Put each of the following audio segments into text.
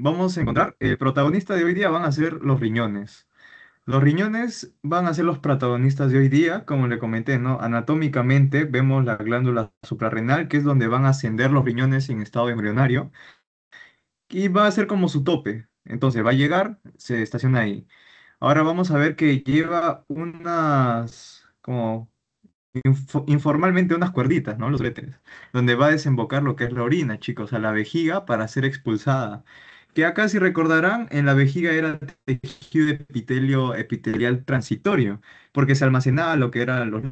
vamos a encontrar, el protagonista de hoy día van a ser los riñones. Los riñones van a ser los protagonistas de hoy día, como le comenté, ¿no? Anatómicamente vemos la glándula suprarrenal, que es donde van a ascender los riñones en estado embrionario, y va a ser como su tope. Entonces va a llegar, se estaciona ahí. Ahora vamos a ver que lleva unas, como informalmente unas cuerditas, ¿no? Los uréteres, donde va a desembocar lo que es la orina, chicos, a la vejiga para ser expulsada. Que acá, si recordarán, en la vejiga era tejido epitelial transitorio, porque se almacenaba lo que eran los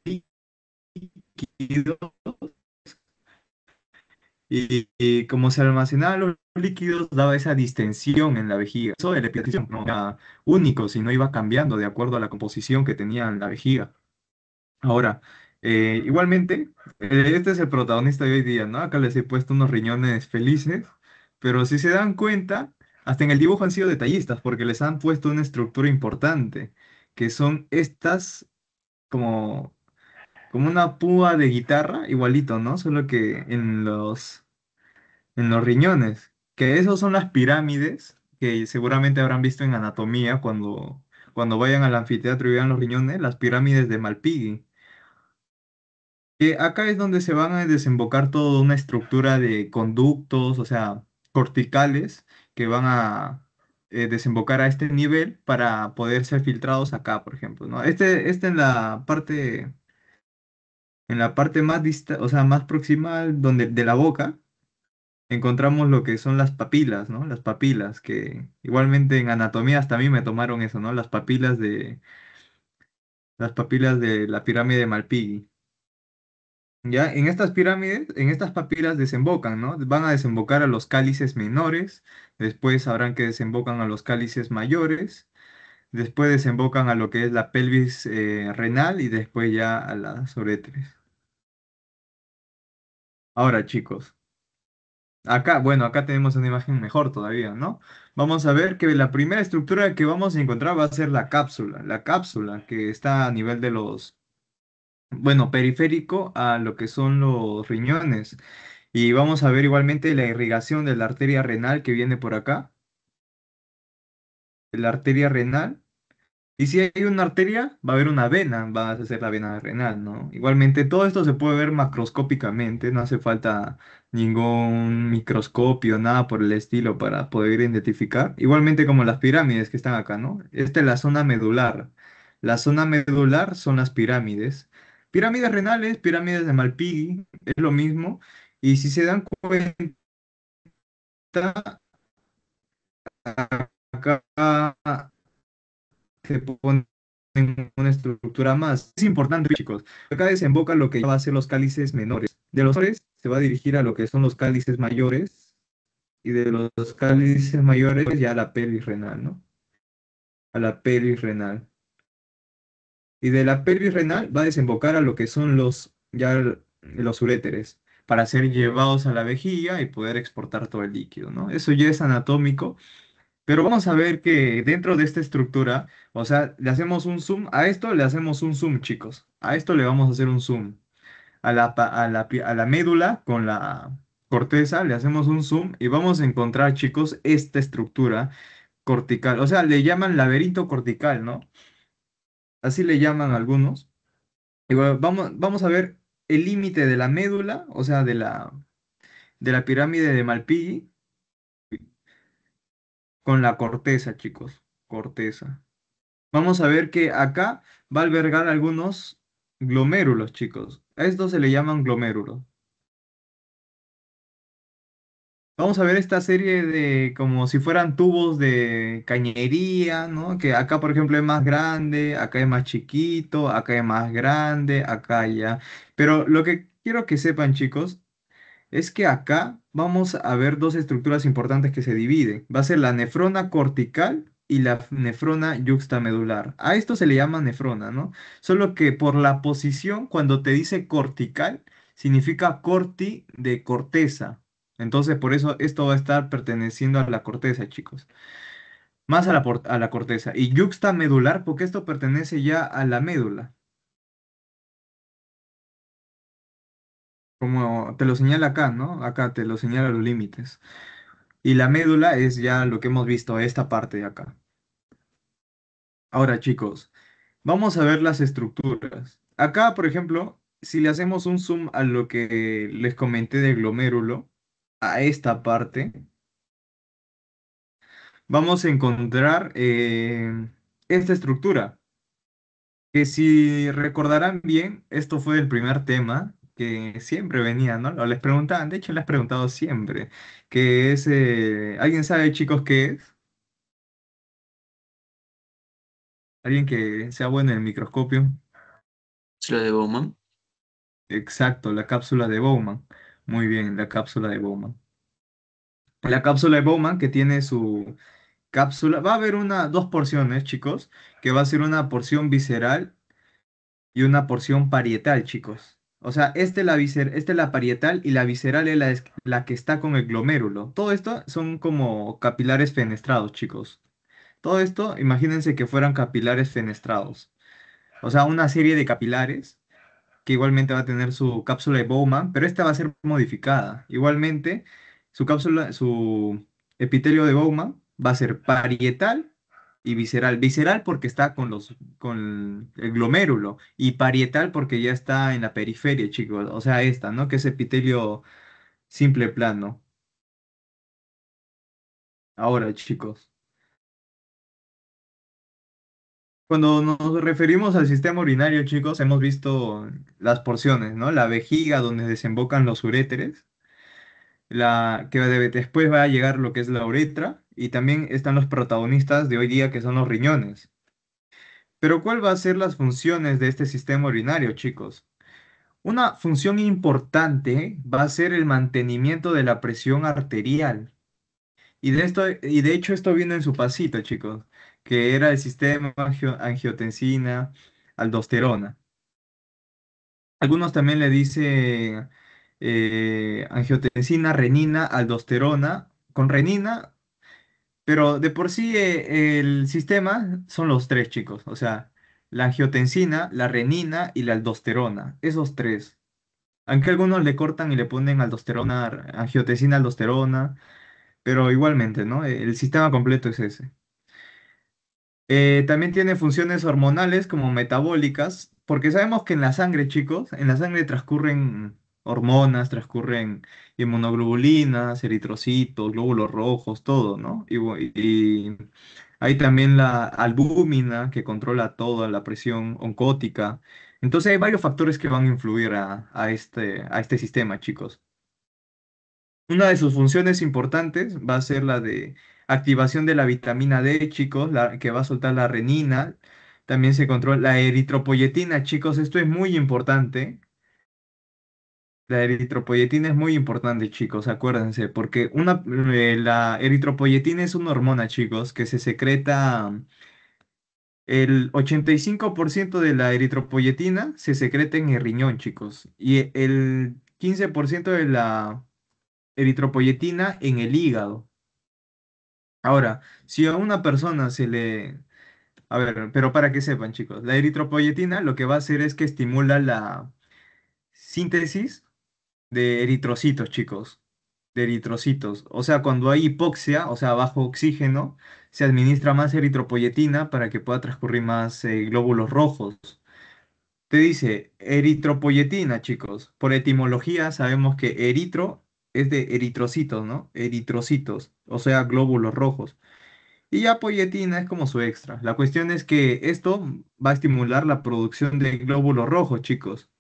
líquidos, y como se almacenaban los líquidos, daba esa distensión en la vejiga. Eso de la epitelium no era único, sino iba cambiando de acuerdo a la composición que tenía en la vejiga. Ahora, igualmente, este es el protagonista de hoy día, ¿no? Acá les he puesto unos riñones felices, pero si se dan cuenta, hasta en el dibujo han sido detallistas porque les han puesto una estructura importante, que son estas como, como una púa de guitarra, igualito, ¿no? Solo que en los riñones, que esos son las pirámides que seguramente habrán visto en anatomía cuando vayan al anfiteatro y vean los riñones, las pirámides de Malpighi. Que acá es donde se van a desembocar toda una estructura de conductos, o sea, corticales, que van a desembocar a este nivel para poder ser filtrados acá, por ejemplo, ¿no? Este en la parte más o sea, más proximal donde, de la boca, encontramos lo que son las papilas, ¿no? Las papilas, que igualmente en anatomía hasta a mí me tomaron eso, ¿no? Las papilas de la pirámide de Malpighi. Ya, en estas pirámides, en estas papilas desembocan, ¿no? Van a desembocar a los cálices menores, después sabrán que desembocan a los cálices mayores, después desembocan a lo que es la pelvis renal y después ya a las uréteres. Ahora, chicos, acá, bueno, acá tenemos una imagen mejor todavía, ¿no? Vamos a ver que la primera estructura que vamos a encontrar va a ser la cápsula que está a nivel de los, bueno, periférico a lo que son los riñones. Y vamos a ver igualmente la irrigación de la arteria renal que viene por acá, la arteria renal. Y si hay una arteria, va a haber una vena, va a ser la vena renal, ¿no? Igualmente, todo esto se puede ver macroscópicamente, no hace falta ningún microscopio, nada por el estilo para poder identificar. Igualmente como las pirámides que están acá, ¿no? Esta es la zona medular. La zona medular son las pirámides. Pirámides renales, pirámides de Malpighi, es lo mismo. Y si se dan cuenta, acá se pone una estructura más. Es importante, chicos. Acá desemboca lo que va a ser los cálices menores. De los menores se va a dirigir a lo que son los cálices mayores y de los cálices mayores ya a la pelvis renal, ¿no? A la pelvis renal. Y de la pelvis renal va a desembocar a lo que son los uréteres para ser llevados a la vejiga y poder exportar todo el líquido, ¿no? Eso ya es anatómico. Pero vamos a ver que dentro de esta estructura, o sea, le hacemos un zoom, a esto le hacemos un zoom, chicos. A esto le vamos a hacer un zoom. A la médula con la corteza le hacemos un zoom y vamos a encontrar, chicos, esta estructura cortical. O sea, le llaman laberinto cortical, ¿no? Así le llaman algunos. Y bueno, vamos a ver el límite de la médula, o sea, de la pirámide de Malpighi con la corteza, chicos. Corteza. Vamos a ver que acá va a albergar algunos glomérulos, chicos. A estos se le llaman glomérulos. Vamos a ver esta serie de como si fueran tubos de cañería, ¿no? Que acá, por ejemplo, es más grande, acá es más chiquito, acá es más grande, acá ya. Pero lo que quiero que sepan, chicos, es que acá vamos a ver dos estructuras importantes que se dividen. Va a ser la nefrona cortical y la nefrona yuxtamedular. A esto se le llama nefrona, ¿no? Solo que por la posición, cuando te dice cortical, significa corti de corteza. Entonces, por eso esto va a estar perteneciendo a la corteza, chicos. Más a a la corteza. Y yuxtamedular, porque esto pertenece ya a la médula. Como te lo señala acá, ¿no? Acá te lo señala los límites. Y la médula es ya lo que hemos visto, esta parte de acá. Ahora, chicos, vamos a ver las estructuras. Acá, por ejemplo, si le hacemos un zoom a lo que les comenté del glomérulo, a esta parte, vamos a encontrar esta estructura, que si recordarán bien, esto fue el primer tema que siempre venía, ¿no? O les preguntaban, de hecho les he preguntado siempre, que es, ¿alguien sabe, chicos, qué es? ¿Alguien que sea bueno en el microscopio? ¿Es la de Bowman? Exacto, la cápsula de Bowman. Muy bien, la cápsula de Bowman. La cápsula de Bowman que tiene su cápsula, va a haber dos porciones, chicos, que va a ser una porción visceral y una porción parietal, chicos. O sea, esta es la parietal y la visceral es la que está con el glomérulo. Todo esto son como capilares fenestrados, chicos. Todo esto, imagínense que fueran capilares fenestrados. O sea, una serie de capilares que igualmente va a tener su cápsula de Bowman, pero esta va a ser modificada. Igualmente, su epitelio de Bowman va a ser parietal y visceral. Visceral porque está con el glomérulo y parietal porque ya está en la periferia, chicos. O sea, esta, ¿no? Que es epitelio simple plano. Ahora, chicos, cuando nos referimos al sistema urinario, chicos, hemos visto las porciones, ¿no? La vejiga donde desembocan los uréteres, después va a llegar lo que es la uretra y también están los protagonistas de hoy día que son los riñones. Pero ¿cuál va a ser las funciones de este sistema urinario, chicos? Una función importante va a ser el mantenimiento de la presión arterial. Y de hecho esto viene en su pasito, chicos, que era el sistema angiotensina, aldosterona. Algunos también le dicen angiotensina, renina, aldosterona. Con renina. Pero de por sí el sistema son los tres, chicos. O sea, la angiotensina, la renina y la aldosterona. Esos tres. Aunque algunos le cortan y le ponen aldosterona, angiotensina, aldosterona. Pero igualmente, ¿no? El sistema completo es ese. También tiene funciones hormonales como metabólicas, porque sabemos que en la sangre, chicos, en la sangre transcurren hormonas, transcurren inmunoglobulinas, eritrocitos, glóbulos rojos, todo, ¿no? Y hay también la albúmina que controla toda la presión oncótica. Entonces hay varios factores que van a influir a este sistema, chicos. Una de sus funciones importantes va a ser la de activación de la vitamina D, chicos, que va a soltar la renina. También se controla la eritropoyetina, chicos, esto es muy importante. La eritropoyetina es muy importante, chicos, acuérdense, porque la eritropoyetina es una hormona, chicos, que se secreta, el 85% de la eritropoyetina se secreta en el riñón, chicos, y el 15% de la eritropoyetina en el hígado. Ahora, si a una persona se le... A ver, pero para que sepan, chicos, la eritropoyetina lo que va a hacer es que estimula la síntesis de eritrocitos, chicos, de eritrocitos. O sea, cuando hay hipoxia, o sea, bajo oxígeno, se administra más eritropoyetina para que pueda transcurrir más glóbulos rojos. Te dice eritropoyetina, chicos. Por etimología sabemos que eritro es de eritrocitos, ¿no? Eritrocitos, o sea, glóbulos rojos. Y ya poyetina es como su extra. La cuestión es que esto va a estimular la producción de glóbulos rojos, chicos.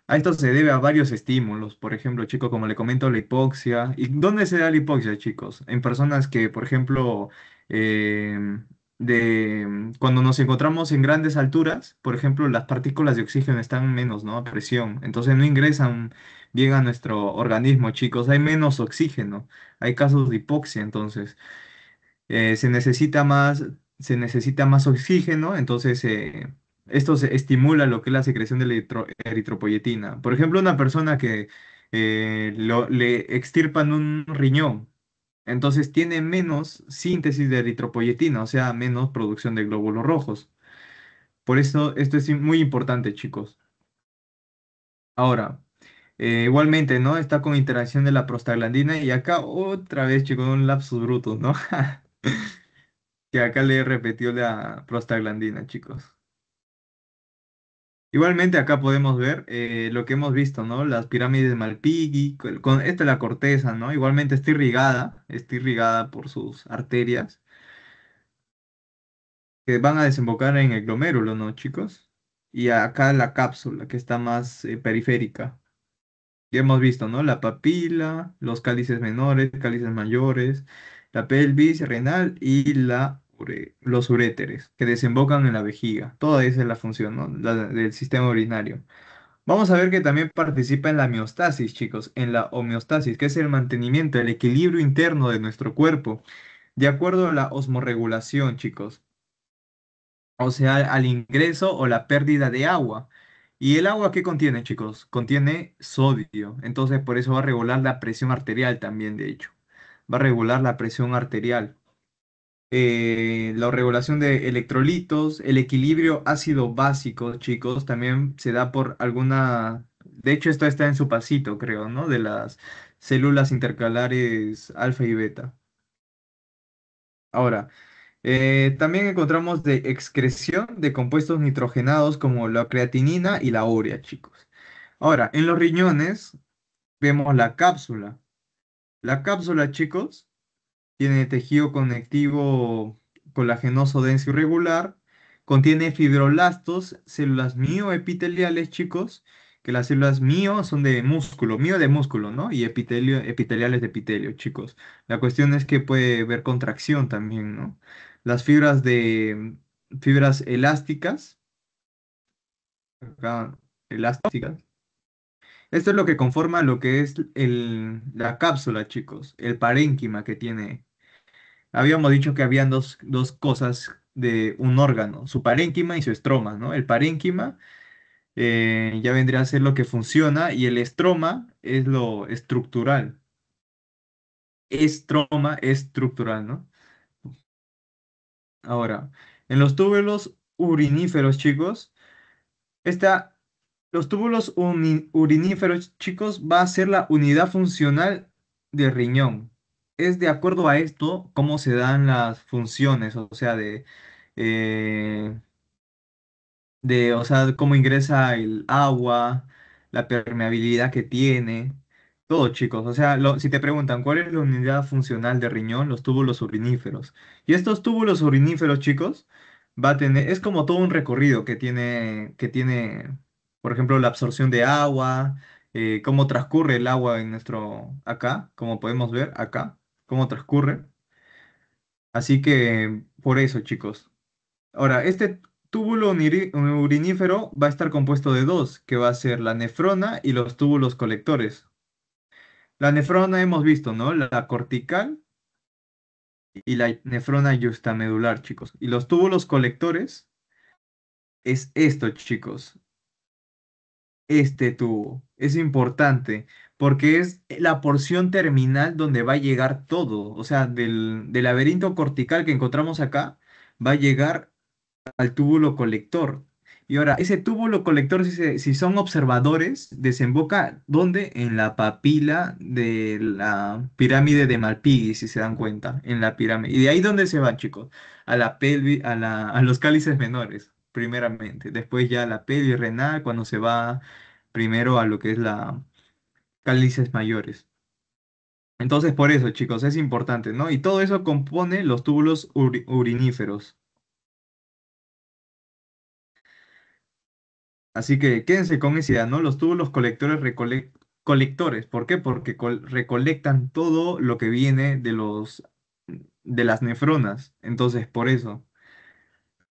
A esto se debe a varios estímulos. Por ejemplo, chicos, como le comento, la hipoxia. ¿Y dónde se da la hipoxia, chicos? En personas que, por ejemplo, cuando nos encontramos en grandes alturas, por ejemplo, las partículas de oxígeno están menos, ¿no? A presión. Entonces no ingresan bien a nuestro organismo, chicos. Hay menos oxígeno. Hay casos de hipoxia, entonces se necesita se necesita más oxígeno, entonces esto estimula lo que es la secreción de la eritropoyetina. Por ejemplo, una persona que le extirpan un riñón, entonces tiene menos síntesis de eritropoyetina, o sea, menos producción de glóbulos rojos. Por eso esto es muy importante, chicos. Ahora, Igualmente, ¿no? Está con interacción de la prostaglandina y acá otra vez, chicos, un lapsus brutus, ¿no? Que acá le he repetido la prostaglandina, chicos. Igualmente acá podemos ver lo que hemos visto, ¿no? Las pirámides de Malpighi, esta es la corteza, ¿no? Igualmente está irrigada por sus arterias que van a desembocar en el glomérulo, ¿no, chicos? Y acá la cápsula, que está más periférica. Ya hemos visto, ¿no? La papila, los cálices menores, cálices mayores, la pelvis renal y los uréteres, que desembocan en la vejiga. Toda esa es la función, ¿no? Del sistema urinario. Vamos a ver que también participa en la miostasis, chicos, en la homeostasis, que es el mantenimiento, el equilibrio interno de nuestro cuerpo, de acuerdo a la osmorregulación, chicos. O sea, al ingreso o la pérdida de agua. ¿Y el agua qué contiene, chicos? Contiene sodio. Entonces, por eso va a regular la presión arterial también, de hecho. Va a regular la presión arterial. La regulación de electrolitos, el equilibrio ácido básico, chicos, también se da por alguna... De hecho, esto está en su pasito, creo, ¿no? De las células intercalares alfa y beta. Ahora, también encontramos de excreción de compuestos nitrogenados como la creatinina y la urea, chicos. Ahora, en los riñones vemos la cápsula. La cápsula, chicos, tiene tejido conectivo colagenoso denso y regular. Contiene fibroblastos, células mioepiteliales, chicos, que las células mio son mio de músculo, ¿no? Y epiteliales de epitelio, chicos. La cuestión es que puede ver contracción también, ¿no? Las fibras elásticas, acá, elásticas. Esto es lo que conforma lo que es la cápsula, chicos, el parénquima que tiene. Habíamos dicho que habían dos cosas de un órgano, su parénquima y su estroma, ¿no? El parénquima ya vendría a ser lo que funciona y el estroma es lo estructural. Estroma estructural, ¿no? Ahora, en los túbulos uriníferos, chicos, esta, los túbulos uriníferos, chicos, va a ser la unidad funcional de riñón. Es de acuerdo a esto cómo se dan las funciones, o sea, eh, o sea, cómo ingresa el agua, la permeabilidad que tiene, todo, chicos. O sea, si te preguntan cuál es la unidad funcional de riñón, los túbulos uriníferos. Y estos túbulos uriníferos, chicos, es como todo un recorrido que tiene, por ejemplo, la absorción de agua, cómo transcurre el agua acá, como podemos ver acá, cómo transcurre. Así que, por eso, chicos. Ahora, este túbulo urinífero va a estar compuesto de dos, que va a ser la nefrona y los túbulos colectores. La nefrona hemos visto, ¿no? La cortical y la nefrona yuxtamedular, chicos. Y los túbulos colectores es esto, chicos. Este tubo. Es importante porque es la porción terminal donde va a llegar todo. O sea, del laberinto cortical que encontramos acá, va a llegar al túbulo colector. Y ahora, ese túbulo colector, si son observadores, desemboca ¿dónde? En la papila de la pirámide de Malpighi, si se dan cuenta, en la pirámide. ¿Y de ahí dónde se van, chicos? A la pelvis, a los cálices menores, primeramente. Después ya a la pelvis renal, cuando se va primero a lo que es la cálices mayores. Entonces, por eso, chicos, es importante, ¿no? Y todo eso compone los túbulos uriníferos. Así que quédense con esa idea, ¿no? Los túbulos colectores colectores. ¿Por qué? Porque recolectan todo lo que viene de las nefronas. Entonces, por eso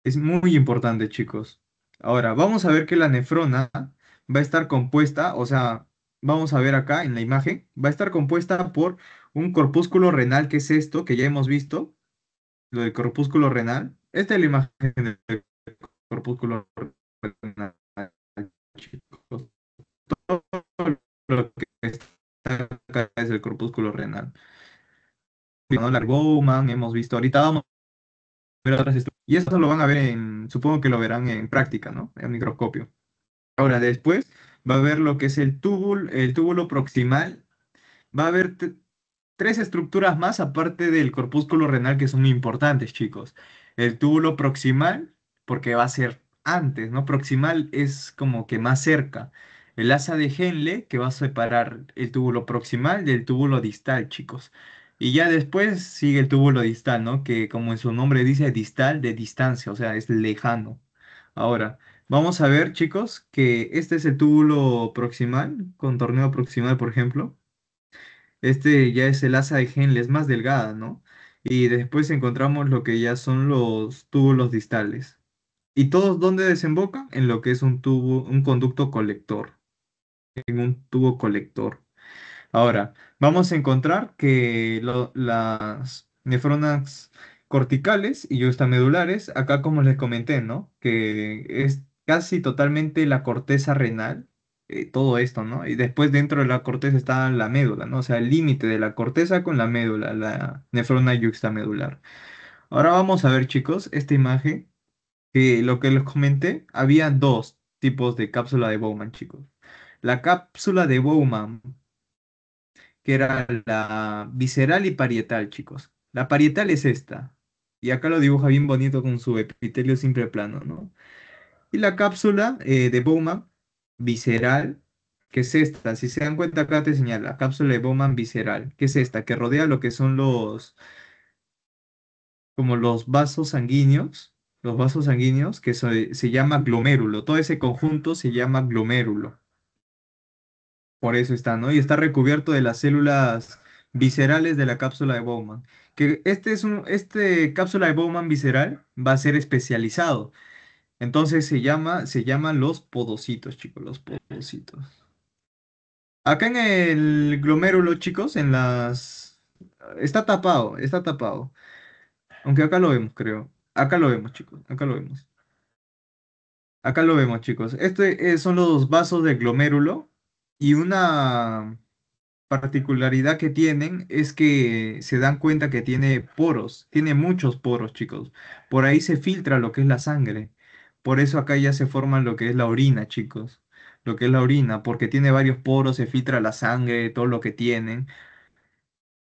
es muy importante, chicos. Ahora, vamos a ver que la nefrona va a estar compuesta, o sea, vamos a ver acá en la imagen, va a estar compuesta por un corpúsculo renal, que es esto que ya hemos visto, lo del corpúsculo renal. Esta es la imagen del corpúsculo renal, chicos. Lo que está acá es el corpúsculo renal. ¿No? La Bowman, hemos visto, ahorita vamos a ver otras y eso lo van a ver supongo que lo verán en práctica, ¿no? En microscopio. Ahora, después va a haber lo que es el túbulo proximal, va a haber tres estructuras más aparte del corpúsculo renal que son muy importantes, chicos. El túbulo proximal, porque va a ser antes, ¿no? Proximal es como que más cerca. El asa de Henle, que va a separar el túbulo proximal del túbulo distal, chicos. Y ya después sigue el túbulo distal, ¿no? Que como en su nombre dice, distal de distancia, o sea, es lejano. Ahora, vamos a ver, chicos, que este es el túbulo proximal, con torneo proximal, por ejemplo. Este ya es el asa de Henle, es más delgada, ¿no? Y después encontramos lo que ya son los túbulos distales. ¿Y todos dónde desembocan? En lo que es un tubo, un conducto colector, en un tubo colector. Ahora, vamos a encontrar que las nefronas corticales y medulares, acá como les comenté, ¿no? Que es casi totalmente la corteza renal, todo esto, ¿no? Y después dentro de la corteza está la médula, ¿no? O sea, el límite de la corteza con la médula, la nefrona yuxtamedular. Ahora vamos a ver, chicos, esta imagen, que lo que les comenté, había dos tipos de cápsula de Bowman, chicos. La cápsula de Bowman que era la visceral y parietal, chicos. La parietal es esta. Y acá lo dibuja bien bonito con su epitelio simple plano, ¿no? Y la cápsula de Bowman visceral, que es esta. Si se dan cuenta, acá te señala, cápsula de Bowman visceral, que es esta, que rodea lo que son como los vasos sanguíneos, que se llama glomérulo. Todo ese conjunto se llama glomérulo. Por eso está, ¿no? Y está recubierto de las células viscerales de la cápsula de Bowman. Que este cápsula de Bowman visceral va a ser especializado. Entonces se llaman los podocitos, chicos, los podocitos. Acá en el glomérulo, chicos, está tapado, está tapado. Aunque acá lo vemos, creo. Acá lo vemos, chicos, acá lo vemos. Acá lo vemos, chicos. Son los vasos del glomérulo y una particularidad que tienen es que se dan cuenta que tiene poros, tiene muchos poros, chicos. Por ahí se filtra lo que es la sangre. Por eso acá ya se forma lo que es la orina, chicos. Lo que es la orina, porque tiene varios poros, se filtra la sangre, todo lo que tienen.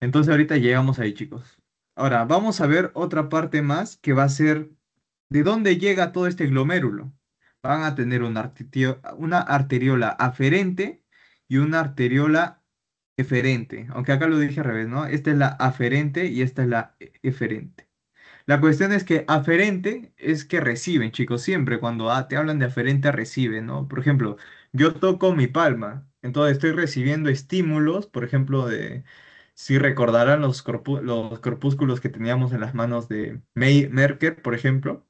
Entonces ahorita llegamos ahí, chicos. Ahora, vamos a ver otra parte más que va a ser de dónde llega todo este glomérulo. Van a tener una arteriola aferente y una arteriola eferente. Aunque acá lo dije al revés, ¿no? Esta es la aferente y esta es la eferente. La cuestión es que aferente es que reciben, chicos, siempre cuando te hablan de aferente reciben, ¿no? Por ejemplo, yo toco mi palma, entonces estoy recibiendo estímulos, por ejemplo, si recordarán los corpúsculos que teníamos en las manos de Merker, por ejemplo,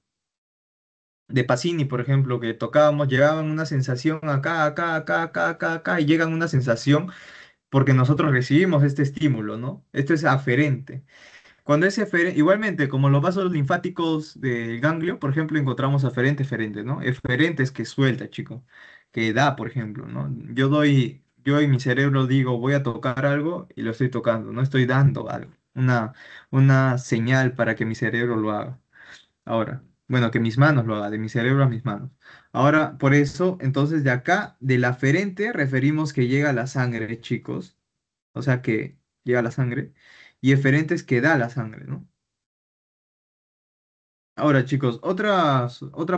de Pacini, por ejemplo, que tocábamos, llegaban una sensación acá, acá, acá, acá, acá, acá, y llegan una sensación porque nosotros recibimos este estímulo, ¿no? Esto es aferente. Cuando es eferente, igualmente, como los vasos linfáticos del ganglio, por ejemplo, encontramos aferente, eferente, ¿no? Eferente es que suelta, chico, que da, por ejemplo, ¿no? Yo en mi cerebro digo, voy a tocar algo y lo estoy tocando, no estoy dando algo, una señal para que mi cerebro lo haga. Ahora, bueno, que mis manos lo hagan, de mi cerebro a mis manos. Ahora, por eso, entonces de acá, del aferente, referimos que llega la sangre, chicos, o sea que llega la sangre, y eferente es que da la sangre, ¿no? Ahora, chicos, otra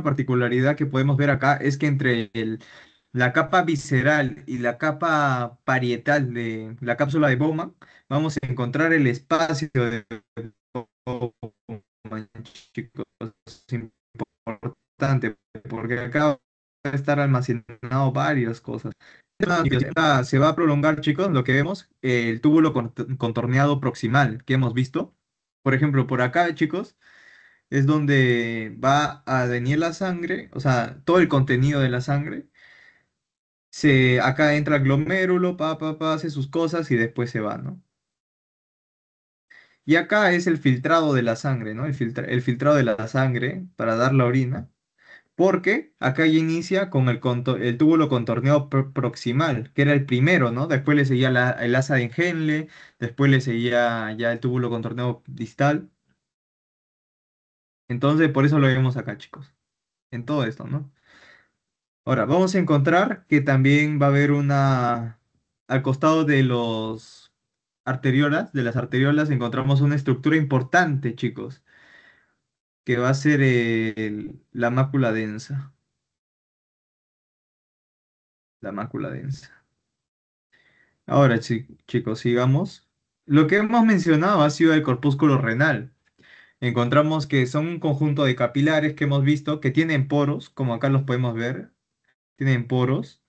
particularidad que podemos ver acá es que entre la capa visceral y la capa parietal de la cápsula de Bowman, vamos a encontrar el espacio de Bowman, chicos, es importante, porque acá va a estar almacenado varias cosas. Se va a prolongar, chicos, lo que vemos, el túbulo contorneado proximal que hemos visto. Por ejemplo, por acá, chicos, es donde va a venir la sangre, o sea, todo el contenido de la sangre. Acá entra el glomérulo, hace sus cosas y después se va, ¿no? Y acá es el filtrado de la sangre, ¿no? El filtrado de la sangre para dar la orina. Porque acá ya inicia con el túbulo contorneado proximal, que era el primero, ¿no? Después le seguía el asa de Henle, después le seguía ya el túbulo contorneado distal. Entonces, por eso lo vemos acá, chicos, en todo esto, ¿no? Ahora, vamos a encontrar que también va a haber al costado de los arteriolas, de las arteriolas, encontramos una estructura importante, chicos, que va a ser la mácula densa. La mácula densa. Ahora, chicos, sigamos. Lo que hemos mencionado ha sido el corpúsculo renal. Encontramos que son un conjunto de capilares que hemos visto que tienen poros, como acá los podemos ver, tienen poros.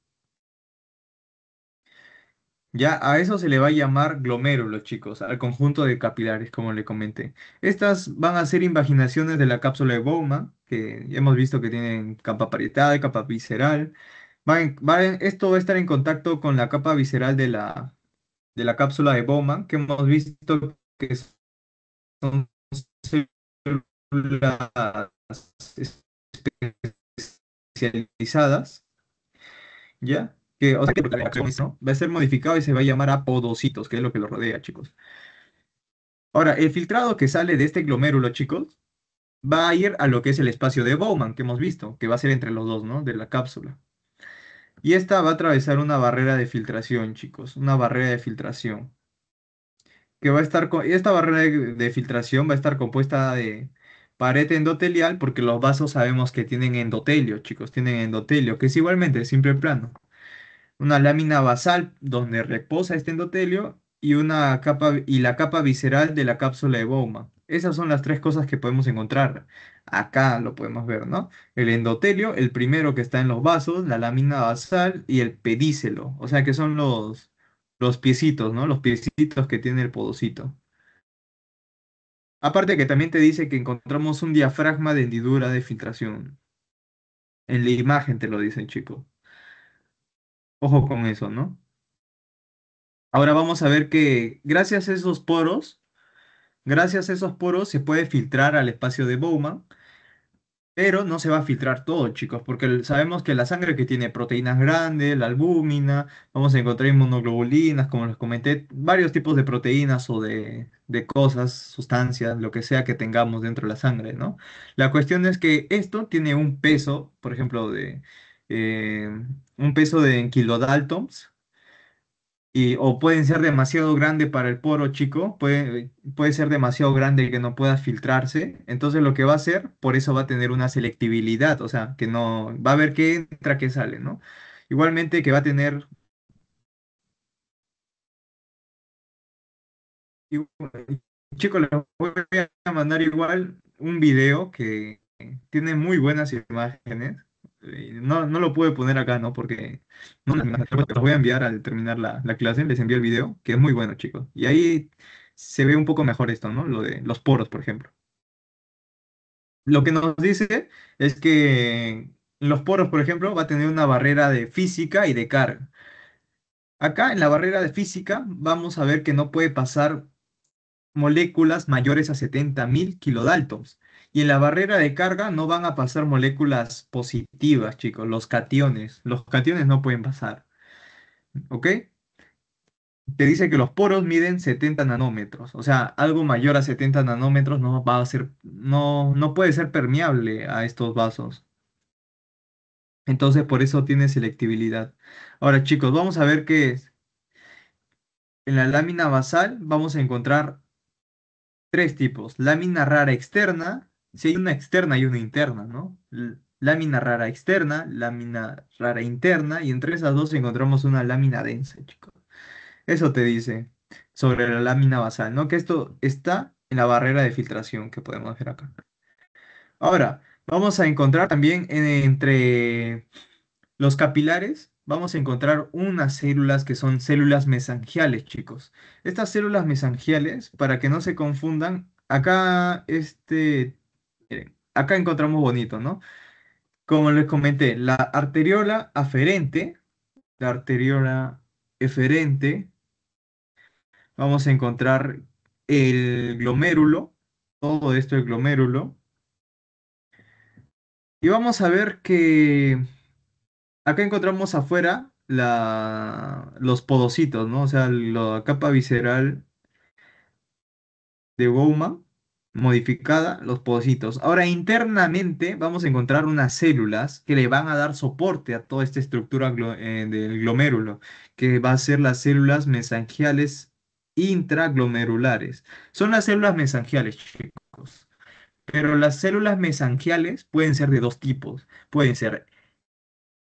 Ya a eso se le va a llamar glomérulos, chicos, al conjunto de capilares, como le comenté. Estas van a ser invaginaciones de la cápsula de Bowman, que ya hemos visto que tienen capa parietal, capa visceral. Esto va a estar en contacto con la capa visceral de la cápsula de Bowman, que hemos visto que son células especializadas, ¿ya? Que, o sea, que la acción, ¿no? Va a ser modificado y se va a llamar apodocitos, que es lo que lo rodea, chicos. Ahora, el filtrado que sale de este glomérulo, chicos, va a ir a lo que es el espacio de Bowman, que hemos visto, que va a ser entre los dos, ¿no? De la cápsula. Y esta va a atravesar una barrera de filtración, chicos, una barrera de filtración. Que va a estar esta barrera de filtración va a estar compuesta de pared endotelial, porque los vasos sabemos que tienen endotelio, chicos, tienen endotelio, que es igualmente simple plano. Una lámina basal donde reposa este endotelio y una capa y la capa visceral de la cápsula de Bowman. Esas son las tres cosas que podemos encontrar. Acá lo podemos ver, ¿no? El endotelio, el primero que está en los vasos, la lámina basal y el pedicelo, o sea que son los piecitos, ¿no? Los piecitos que tiene el podocito. Aparte que también te dice que encontramos un diafragma de hendidura de filtración. En la imagen te lo dicen, chicos. Ojo con eso, ¿no? Ahora vamos a ver que gracias a esos poros se puede filtrar al espacio de Bowman, pero no se va a filtrar todo, chicos, porque sabemos que la sangre que tiene proteínas grandes, la albúmina, vamos a encontrar inmunoglobulinas, como les comenté, varios tipos de proteínas o de cosas, sustancias, lo que sea que tengamos dentro de la sangre, ¿no? La cuestión es que esto tiene un peso, por ejemplo, eh, un peso de en kilodaltons, o pueden ser demasiado grande para el poro chico, puede ser demasiado grande que no pueda filtrarse. Entonces lo que va a hacer, por eso va a tener una selectividad, o sea, que no va a ver qué entra, qué sale, ¿no? Igualmente que va a tener, igual- chicos, les voy a mandar igual un video que tiene muy buenas imágenes. No, no lo pude poner acá, ¿no? Porque no, los voy a enviar al terminar la clase, les envío el video, que es muy bueno, chicos. Y ahí se ve un poco mejor esto, ¿no? Lo de los poros, por ejemplo. Lo que nos dice es que los poros, por ejemplo, va a tener una barrera de física y de carga. Acá en la barrera de física vamos a ver que no puede pasar moléculas mayores a 70.000 kilodaltons. Y en la barrera de carga no van a pasar moléculas positivas, chicos, los cationes. Los cationes no pueden pasar, ¿ok? Te dice que los poros miden 70 nanómetros, o sea, algo mayor a 70 nanómetros no va a ser, no puede ser permeable a estos vasos. Entonces, por eso tiene selectividad. Ahora, chicos, vamos a ver qué es. En la lámina basal vamos a encontrar tres tipos. Lámina rara externa, si hay una externa y una interna, ¿no? Lámina rara externa, lámina rara interna, y entre esas dos encontramos una lámina densa, chicos. Eso te dice sobre la lámina basal, ¿no? Que esto está en la barrera de filtración que podemos ver acá. Ahora, vamos a encontrar también entre los capilares, vamos a encontrar unas células que son células mesangiales, chicos. Estas células mesangiales, para que no se confundan, acá encontramos bonito, ¿no? Como les comenté, la arteriola eferente, vamos a encontrar el glomérulo, todo esto el glomérulo, y vamos a ver que acá encontramos afuera los podocitos, ¿no? O sea, la capa visceral de Bowman. modificada los pocitos. Ahora, internamente vamos a encontrar unas células que le van a dar soporte a toda esta estructura del glomérulo, que va a ser las células mesangiales intraglomerulares. Son las células mesangiales, chicos. Pero las células mesangiales pueden ser de dos tipos. Pueden ser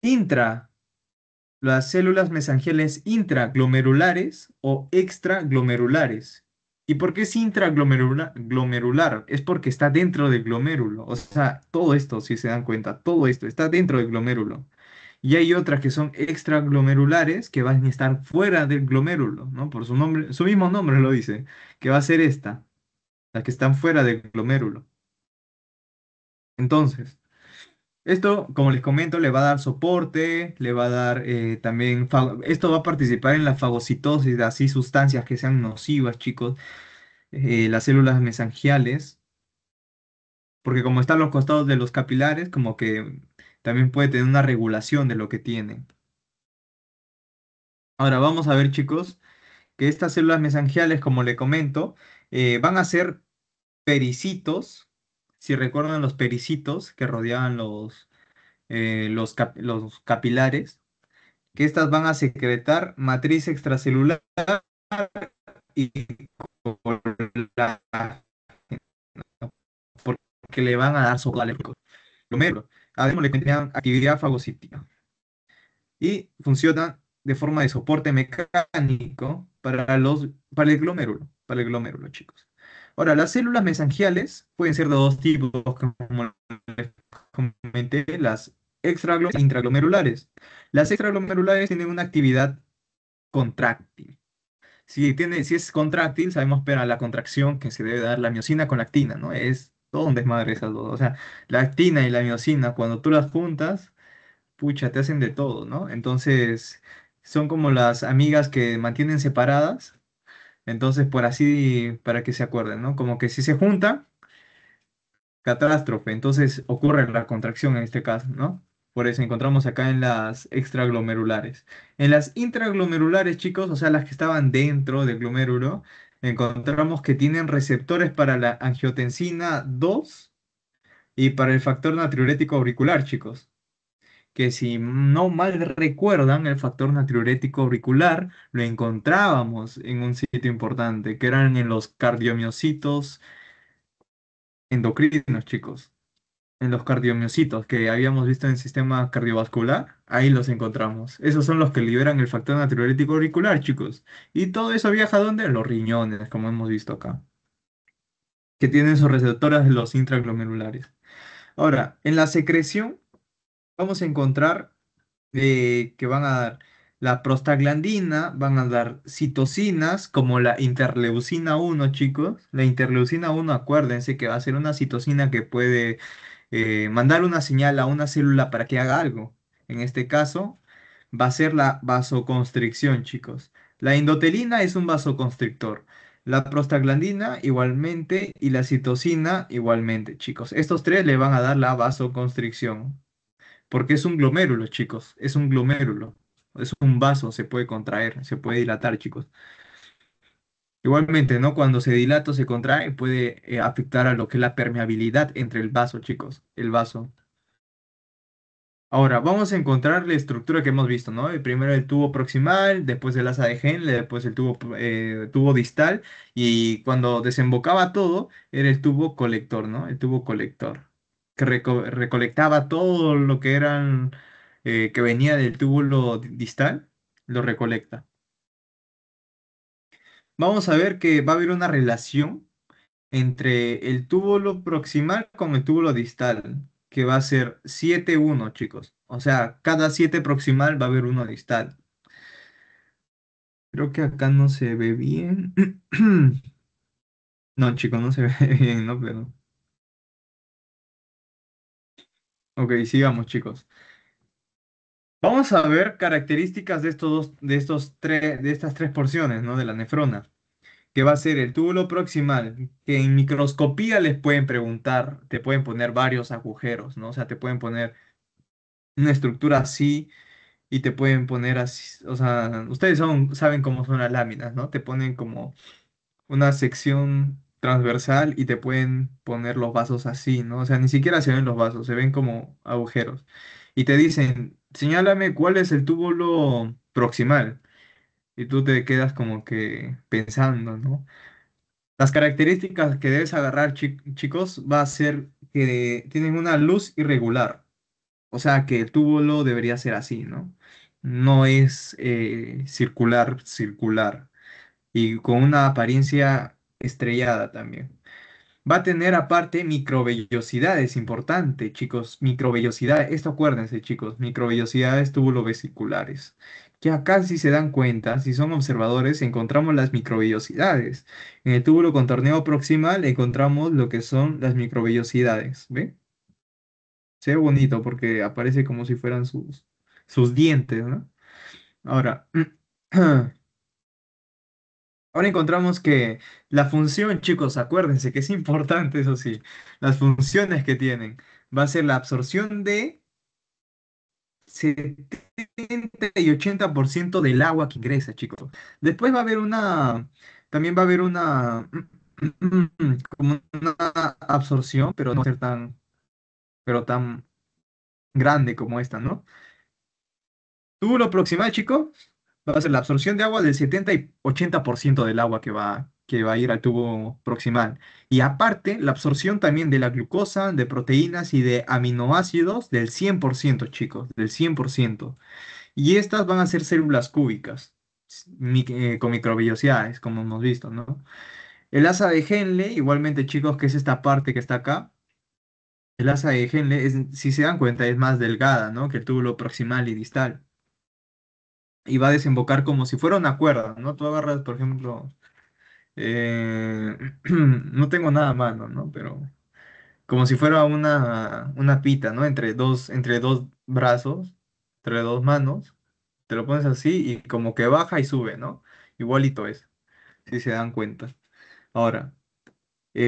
intra las células mesangiales intraglomerulares o extraglomerulares. ¿Y por qué es intraglomerular? Es porque está dentro del glomérulo. O sea, todo esto, si se dan cuenta, todo esto está dentro del glomérulo. Y hay otras que son extraglomerulares que van a estar fuera del glomérulo, ¿no? Por su nombre, su mismo nombre lo dice, que va a ser esta, las que están fuera del glomérulo. Entonces, esto, como les comento, le va a dar soporte, le va a dar también, esto va a participar en la fagocitosis de así sustancias que sean nocivas, chicos, las células mesangiales, porque como están los costados de los capilares, como que también puede tener una regulación de lo que tiene. Ahora vamos a ver, chicos, que estas células mesangiales, como le comento, van a ser pericitos, si recuerdan los pericitos que rodeaban los capilares, que estas van a secretar matriz extracelular y colágeno, porque le van a dar soporte al glomérulo. Además, le tenían actividad fagocitótica y funcionan de forma de soporte mecánico para el glomérulo, chicos. Ahora, las células mesangiales pueden ser de dos tipos, como les comenté, las extraglomerulares e intraglomerulares. Las extraglomerulares tienen una actividad contráctil. Si es contráctil, sabemos, pero la contracción que se debe dar la miocina con la actina, ¿no? Es todo un desmadre esas dos. O sea, la actina y la miocina, cuando tú las juntas, pucha, te hacen de todo, ¿no? Entonces, son como las amigas que mantienen separadas. Entonces, por así, para que se acuerden, ¿no? Como que si se juntan, catástrofe. Entonces ocurre la contracción en este caso, ¿no? Por eso encontramos acá en las extraglomerulares. En las intraglomerulares, chicos, o sea, las que estaban dentro del glomérulo, encontramos que tienen receptores para la angiotensina 2 y para el factor natriurético auricular, chicos. Que si no mal recuerdan, el factor natriurético auricular lo encontrábamos en un sitio importante, que eran en los cardiomiocitos endocrinos, chicos. En los cardiomiocitos que habíamos visto en el sistema cardiovascular, ahí los encontramos. Esos son los que liberan el factor natriurético auricular, chicos. Y todo eso viaja ¿a dónde? En los riñones, como hemos visto acá, que tienen sus receptores de los intraglomerulares. Ahora, en la secreción vamos a encontrar que van a dar la prostaglandina, van a dar citocinas como la interleucina 1, chicos. La interleucina 1, acuérdense que va a ser una citocina que puede mandar una señal a una célula para que haga algo. En este caso, va a ser la vasoconstricción, chicos. La endotelina es un vasoconstrictor. La prostaglandina igualmente y la citocina igualmente, chicos. Estos tres le van a dar la vasoconstricción. Porque es un glomérulo, chicos. Es un glomérulo. Es un vaso, se puede contraer, se puede dilatar, chicos. Igualmente, ¿no? Cuando se dilata o se contrae, puede afectar a lo que es la permeabilidad entre el vaso, chicos. El vaso. Ahora, vamos a encontrar la estructura que hemos visto, ¿no? Primero el tubo proximal, después el asa de Henle, después el tubo distal, y cuando desembocaba todo, era el tubo colector, ¿no? El tubo colector, que recolectaba todo lo que eran, que venía del túbulo distal, lo recolecta. Vamos a ver que va a haber una relación entre el túbulo proximal con el túbulo distal, que va a ser 7-1, chicos. O sea, cada 7 proximal va a haber uno distal. Creo que acá no se ve bien. No, chicos, no se ve bien, ¿no? Pero... Ok, sigamos, chicos. Vamos a ver características de estas tres porciones, ¿no? De la nefrona, que va a ser el túbulo proximal, que en microscopía les pueden preguntar, te pueden poner varios agujeros, ¿no? O sea, te pueden poner una estructura así y te pueden poner así, o sea, ustedes saben cómo son las láminas, ¿no? Te ponen como una sección transversal y te pueden poner los vasos así, ¿no? O sea, ni siquiera se ven los vasos, se ven como agujeros. Y te dicen, señálame cuál es el túbulo proximal. Y tú te quedas como que pensando, ¿no? Las características que debes agarrar, chicos, va a ser que tienen una luz irregular. O sea, que el túbulo debería ser así, ¿no? No es circular, circular. Y con una apariencia estrellada también. Va a tener aparte microvellosidades, importante, chicos, microvellosidades. Esto acuérdense, chicos, microvellosidades tubulobesiculares. Que acá si se dan cuenta, si son observadores, encontramos las microvellosidades. En el túbulo con torneo proximal encontramos lo que son las microvellosidades. ¿Ve? Se ve bonito porque aparece como si fueran sus dientes, ¿no? Ahora, ahora encontramos que la función, chicos, acuérdense que es importante, eso sí, las funciones que tienen va a ser la absorción de 70 y 80% del agua que ingresa, chicos. Después va a haber también va a haber como una absorción, pero no va a ser pero tan grande como esta, ¿no? Túbulo proximal, chicos, va a ser la absorción de agua del 70 y 80% del agua que va a ir al tubo proximal. Y aparte, la absorción también de la glucosa, de proteínas y de aminoácidos del 100%, chicos, del 100%. Y estas van a ser células cúbicas, con microvellosidades, como hemos visto, ¿no? El asa de Henle, igualmente, chicos, que es esta parte que está acá. El asa de Henle, si se dan cuenta, es más delgada, ¿no? Que el túbulo proximal y distal. Y va a desembocar como si fuera una cuerda, ¿no? Tú agarras, por ejemplo, no tengo nada a mano, ¿no? Pero como si fuera una pita, ¿no? Entre dos brazos, entre dos manos, te lo pones así y como que baja y sube, ¿no? Igualito es, si se dan cuenta. Ahora,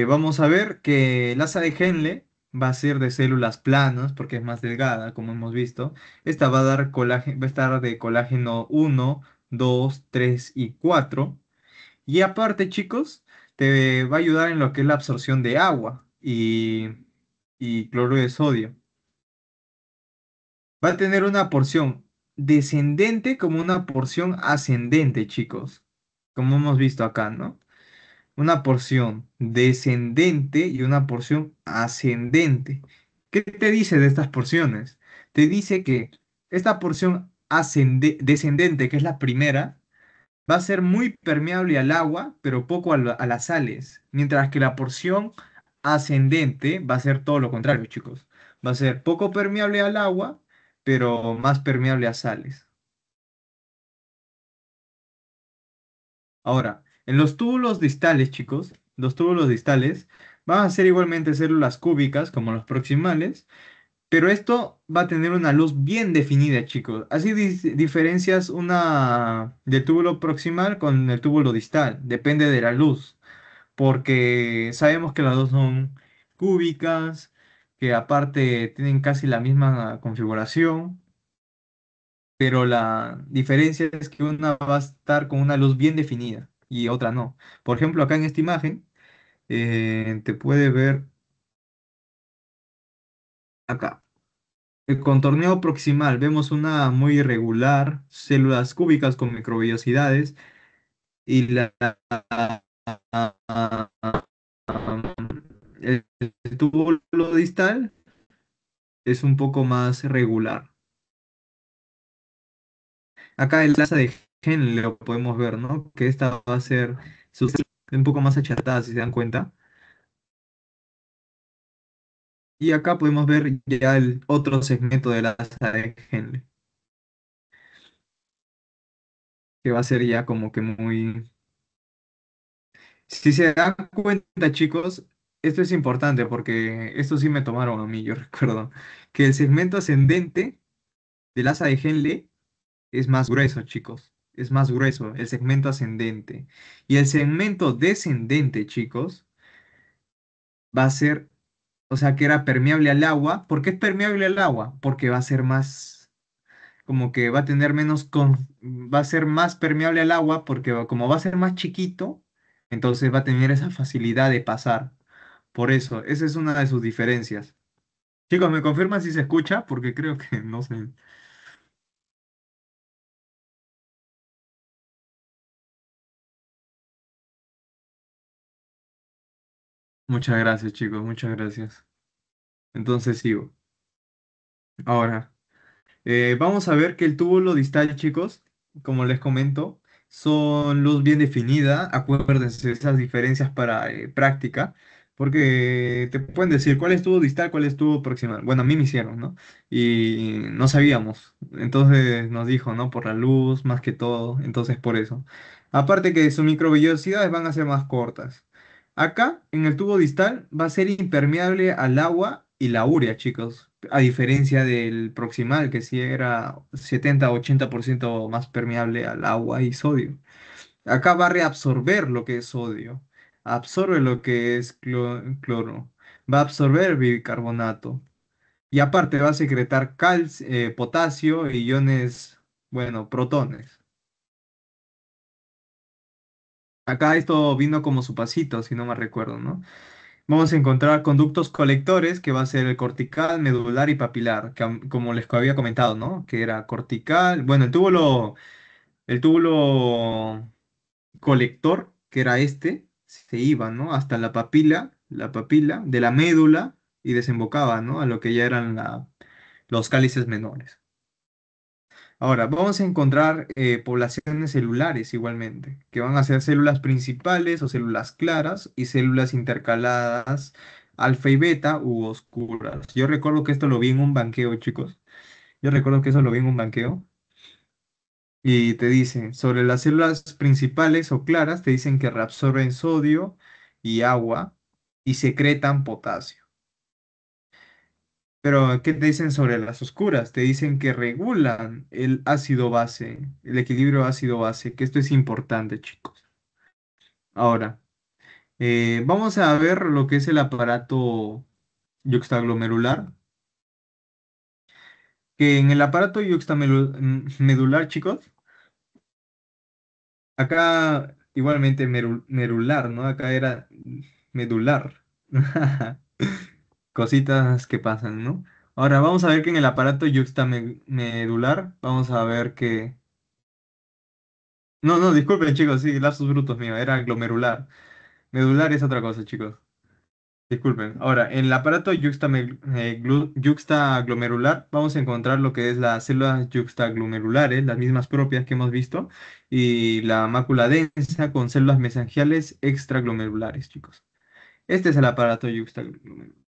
vamos a ver que el asa de Henle va a ser de células planas porque es más delgada, como hemos visto. Esta va a dar colágeno, va a estar de colágeno 1, 2, 3 y 4. Y aparte, chicos, te va a ayudar en lo que es la absorción de agua y cloruro de sodio. Va a tener una porción descendente como una porción ascendente, chicos. Como hemos visto acá, ¿no? Una porción descendente y una porción ascendente. ¿Qué te dice de estas porciones? Te dice que esta porción descendente, que es la primera, va a ser muy permeable al agua, pero poco a las sales, mientras que la porción ascendente va a ser todo lo contrario, chicos. Va a ser poco permeable al agua, pero más permeable a sales. Ahora, en los túbulos distales, chicos, los túbulos distales van a ser igualmente células cúbicas como los proximales, pero esto va a tener una luz bien definida, chicos. Así diferencias una del túbulo proximal con el túbulo distal, depende de la luz, porque sabemos que las dos son cúbicas, que aparte tienen casi la misma configuración, pero la diferencia es que una va a estar con una luz bien definida y otra no. Por ejemplo, acá en esta imagen, te puede ver acá. El contorneo proximal, vemos una muy irregular, células cúbicas con microvellosidades y el túbulo distal es un poco más regular. Acá el asa de Henle lo podemos ver, ¿no? Que esta va a ser un poco más achatada, si se dan cuenta. Y acá podemos ver ya el otro segmento de la asa de Henle, que va a ser ya como que muy... Si se dan cuenta, chicos, esto es importante porque esto sí me tomaron a mí, yo recuerdo, que el segmento ascendente del asa de Henle es más grueso, chicos. Es más grueso el segmento ascendente. Y el segmento descendente, chicos, va a ser, o sea, que era permeable al agua. ¿Por qué es permeable al agua? Porque va a ser más, como que va a tener va a ser más permeable al agua porque como va a ser más chiquito, Entonces va a tener esa facilidad de pasar. Por eso, esa es una de sus diferencias. Chicos, ¿me confirman si se escucha? Porque creo que no sé. Muchas gracias, chicos, muchas gracias. Entonces sigo. Ahora. Vamos a ver que el túbulo distal, chicos, como les comento, son luz bien definida. Acuérdense de esas diferencias para práctica, porque te pueden decir cuál es tubo distal, cuál es tubo proximal. Bueno, a mí me hicieron, ¿no? Y no sabíamos. Entonces nos dijo, ¿no? Por la luz, más que todo. Entonces, por eso. Aparte que sus microvellosidades van a ser más cortas. Acá, en el tubo distal, va a ser impermeable al agua y la urea, chicos. A diferencia del proximal, que sí era 70-80% más permeable al agua y sodio. Acá va a reabsorber lo que es sodio. Absorbe lo que es cloro. Va a absorber bicarbonato. Y aparte va a secretar potasio e iones, bueno, protones. Acá esto vino como su pasito, si no me recuerdo, ¿no? Vamos a encontrar conductos colectores, que va a ser el cortical, medular y papilar, como les había comentado, ¿no? Que era cortical, bueno, el túbulo colector, que era este, se iba, ¿no? Hasta la papila de la médula y desembocaba, ¿no? A lo que ya eran los cálices menores. Ahora, vamos a encontrar poblaciones celulares igualmente, que van a ser células principales o células claras y células intercaladas alfa y beta u oscuras. Yo recuerdo que esto lo vi en un banqueo, chicos. Yo recuerdo que eso lo vi en un banqueo y te dicen, sobre las células principales o claras, te dicen que reabsorben sodio y agua y secretan potasio. Pero, ¿qué te dicen sobre las oscuras? Te dicen que regulan el ácido base, el equilibrio ácido-base, que esto es importante, chicos. Ahora, vamos a ver lo que es el aparato yuxtaglomerular, que en el aparato yuxtamedular, chicos, acá igualmente merular, ¿no? Acá era medular. Cositas que pasan, ¿no? Ahora, vamos a ver que en el aparato yuxtamedular, vamos a ver que... No, no, disculpen chicos, sí, lapsus brutos mío, era glomerular. Medular es otra cosa, chicos. Disculpen. Ahora, en el aparato yuxtaglomerular vamos a encontrar lo que es las células yuxtaglomerulares, las mismas propias que hemos visto, y la mácula densa con células mesangiales extraglomerulares, chicos. Este es el aparato yuxtaglomerular.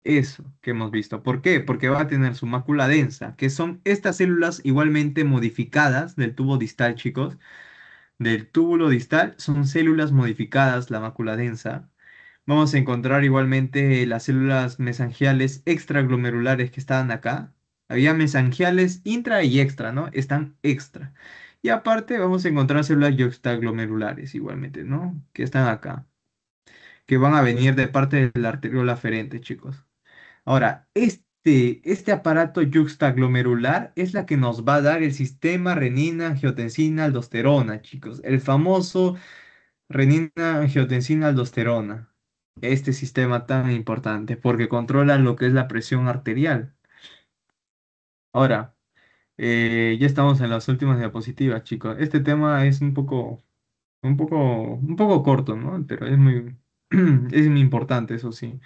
Eso que hemos visto. ¿Por qué? Porque va a tener su mácula densa, que son estas células igualmente modificadas del tubo distal, chicos. Del túbulo distal son células modificadas, la mácula densa. Vamos a encontrar igualmente las células mesangiales extraglomerulares que estaban acá. Había mesangiales intra y extra, ¿no? Están extra. Y aparte vamos a encontrar células yuxtaglomerulares igualmente, ¿no? Que están acá. Que van a venir de parte de la arteriola aferente, chicos. Ahora, este aparato yuxtaglomerular es la que nos va a dar el sistema renina-angiotensina-aldosterona, chicos. El famoso renina-angiotensina-aldosterona. Este sistema tan importante porque controla lo que es la presión arterial. Ahora, ya estamos en las últimas diapositivas, chicos. Este tema es un poco corto, ¿no? Pero es muy, es muy importante, eso sí.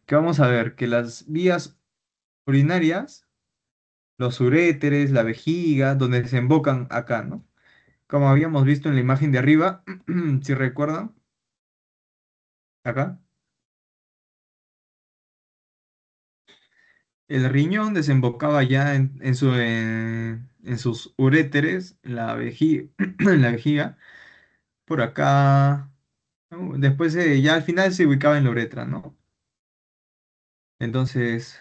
Que vamos a ver que las vías urinarias, los uréteres, la vejiga, donde desembocan acá, ¿no? Como habíamos visto en la imagen de arriba, si recuerdan, acá, el riñón desembocaba ya en sus uréteres, en la vejiga, por acá. ¿No? Después, ya al final se ubicaba en la uretra, ¿no? Entonces,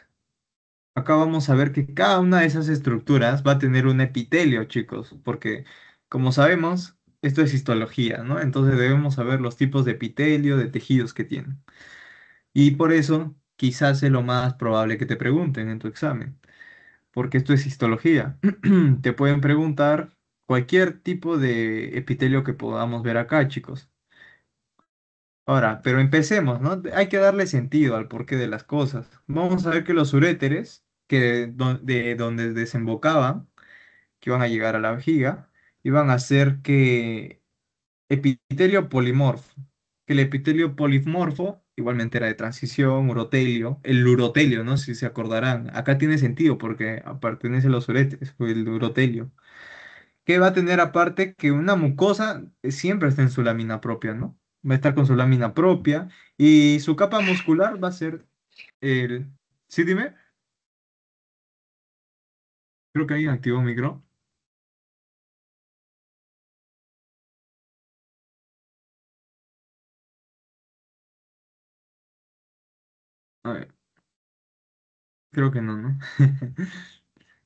acá vamos a ver que cada una de esas estructuras va a tener un epitelio, chicos, porque como sabemos, esto es histología, ¿no? Entonces debemos saber los tipos de epitelio, de tejidos que tienen. Y por eso, quizás es lo más probable que te pregunten en tu examen. porque esto es histología. Te pueden preguntar cualquier tipo de epitelio que podamos ver acá, chicos. Ahora, pero empecemos, ¿no? Hay que darle sentido al porqué de las cosas. Vamos a ver que los uréteres, de donde desembocaban, que iban a llegar a la vejiga, iban a ser que epitelio polimorfo. Que el epitelio polimorfo igualmente era de transición, urotelio. El urotelio, ¿no? Si se acordarán. Acá tiene sentido porque pertenece a los uréteres, fue el urotelio. Que va a tener aparte que una mucosa siempre está en su lámina propia, ¿no? Va a estar con su lámina propia y su capa muscular va a ser el... Sí, dime. Creo que ahí activó micro. A ver, creo que no, ¿no?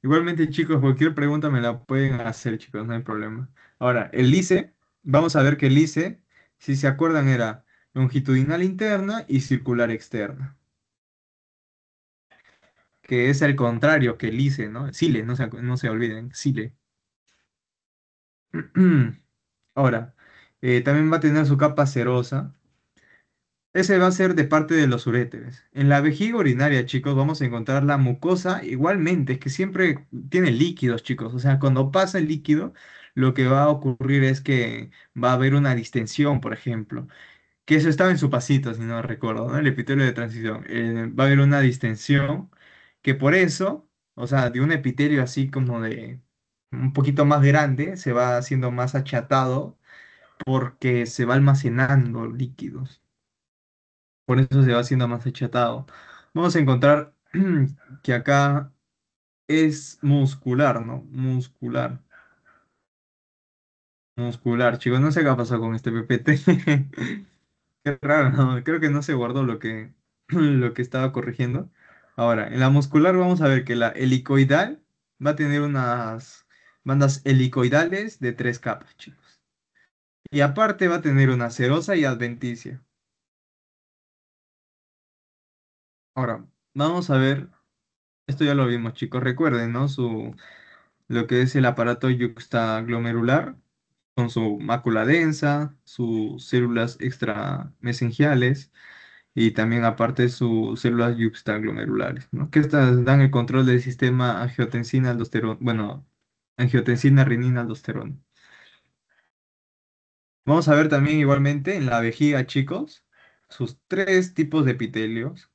Igualmente, chicos, cualquier pregunta me la pueden hacer, chicos, no hay problema. Ahora, el LICE, vamos a ver que el LICE, si se acuerdan, era longitudinal interna y circular externa, que es el contrario que el LICE, ¿no? SILE, no se olviden, SILE. Ahora, también va a tener su capa serosa. Ese va a ser de parte de los uréteres. En la vejiga urinaria, chicos, vamos a encontrar la mucosa igualmente, es que siempre tiene líquidos, chicos. O sea, cuando pasa el líquido, lo que va a ocurrir es que va a haber una distensión, por ejemplo. Que eso estaba en su pasito, si no recuerdo, ¿no? El epitelio de transición. Va a haber una distensión que por eso, o sea, de un epitelio así como de un poquito más grande, se va haciendo más achatado porque se va almacenando líquidos. Por eso se va haciendo más achatado. Vamos a encontrar que acá es muscular, ¿no? Muscular. Muscular, chicos. No sé qué ha pasado con este PPT. Qué raro, ¿no? Creo que no se guardó lo que estaba corrigiendo. Ahora, en la muscular vamos a ver que la helicoidal va a tener unas bandas helicoidales de tres capas, chicos. Y aparte va a tener una serosa y adventicia. Ahora, vamos a ver, esto ya lo vimos, chicos. Recuerden, ¿no? Lo que es el aparato yuxtaglomerular con su mácula densa, sus células extramesengiales y también aparte sus células yuxtaglomerulares, ¿no? Que estas dan el control del sistema angiotensina-aldosterona, bueno, angiotensina-renina-aldosterona. Vamos a ver también igualmente en la vejiga, chicos, sus tres tipos de epitelios,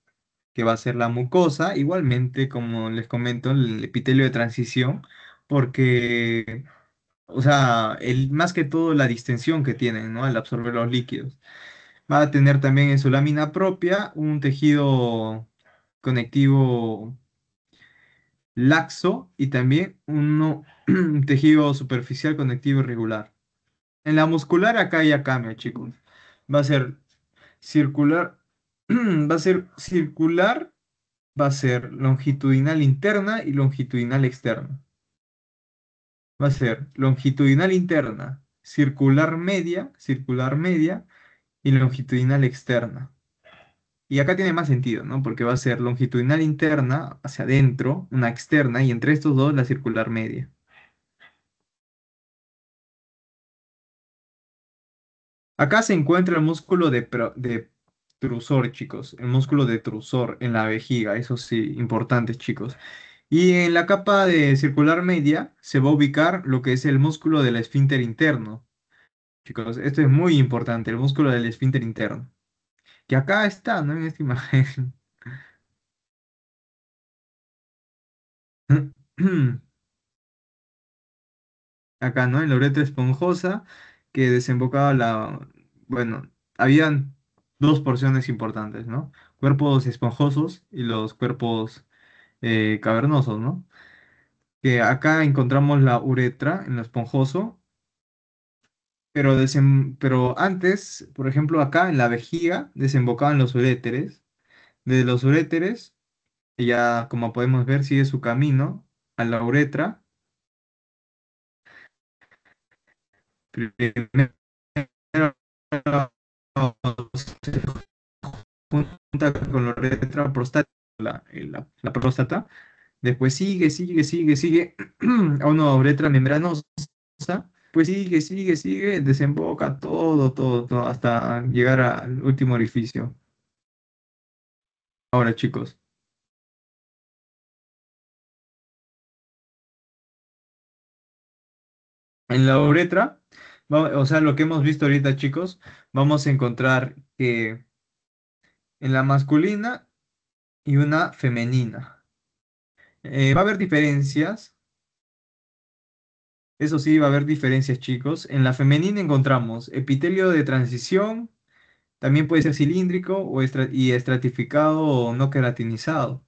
que va a ser la mucosa, igualmente, como les comento, el epitelio de transición, porque o sea, más que todo la distensión que tienen, ¿no? Al absorber los líquidos. Va a tener también en su lámina propia un tejido conectivo laxo y también un tejido superficial conectivo irregular. En la muscular acá ya cambia, chicos. Va a ser circular, va a ser circular, va a ser longitudinal interna y longitudinal externa. Va a ser longitudinal interna, circular media y longitudinal externa. Y acá tiene más sentido, ¿no? Porque va a ser longitudinal interna hacia adentro, una externa, y entre estos dos la circular media. Acá se encuentra el músculo de trusor, chicos. El músculo de trusor en la vejiga, eso sí, importante, chicos. Y en la capa de circular media se va a ubicar lo que es el músculo del esfínter interno. Chicos, esto es muy importante, el músculo del esfínter interno. Que acá está, ¿no? En esta imagen. Acá, ¿no? En la uretra esponjosa que desembocaba bueno, habían dos porciones importantes, ¿no? Cuerpos esponjosos y los cuerpos cavernosos, ¿no? Que acá encontramos la uretra en lo esponjoso, pero antes, por ejemplo, acá en la vejiga desembocaban los uréteres. De los uréteres, ya como podemos ver, sigue su camino a la uretra. Primero se junta con la uretra prostática, la próstata, Después sigue a una uretra membranosa, pues sigue, desemboca todo, hasta llegar al último orificio. Ahora, chicos, en la uretra, o sea, lo que hemos visto ahorita, chicos, vamos a encontrar que en la masculina y una femenina. Va a haber diferencias, eso sí, va a haber diferencias, chicos. En la femenina encontramos epitelio de transición, también puede ser cilíndrico y estratificado o no queratinizado.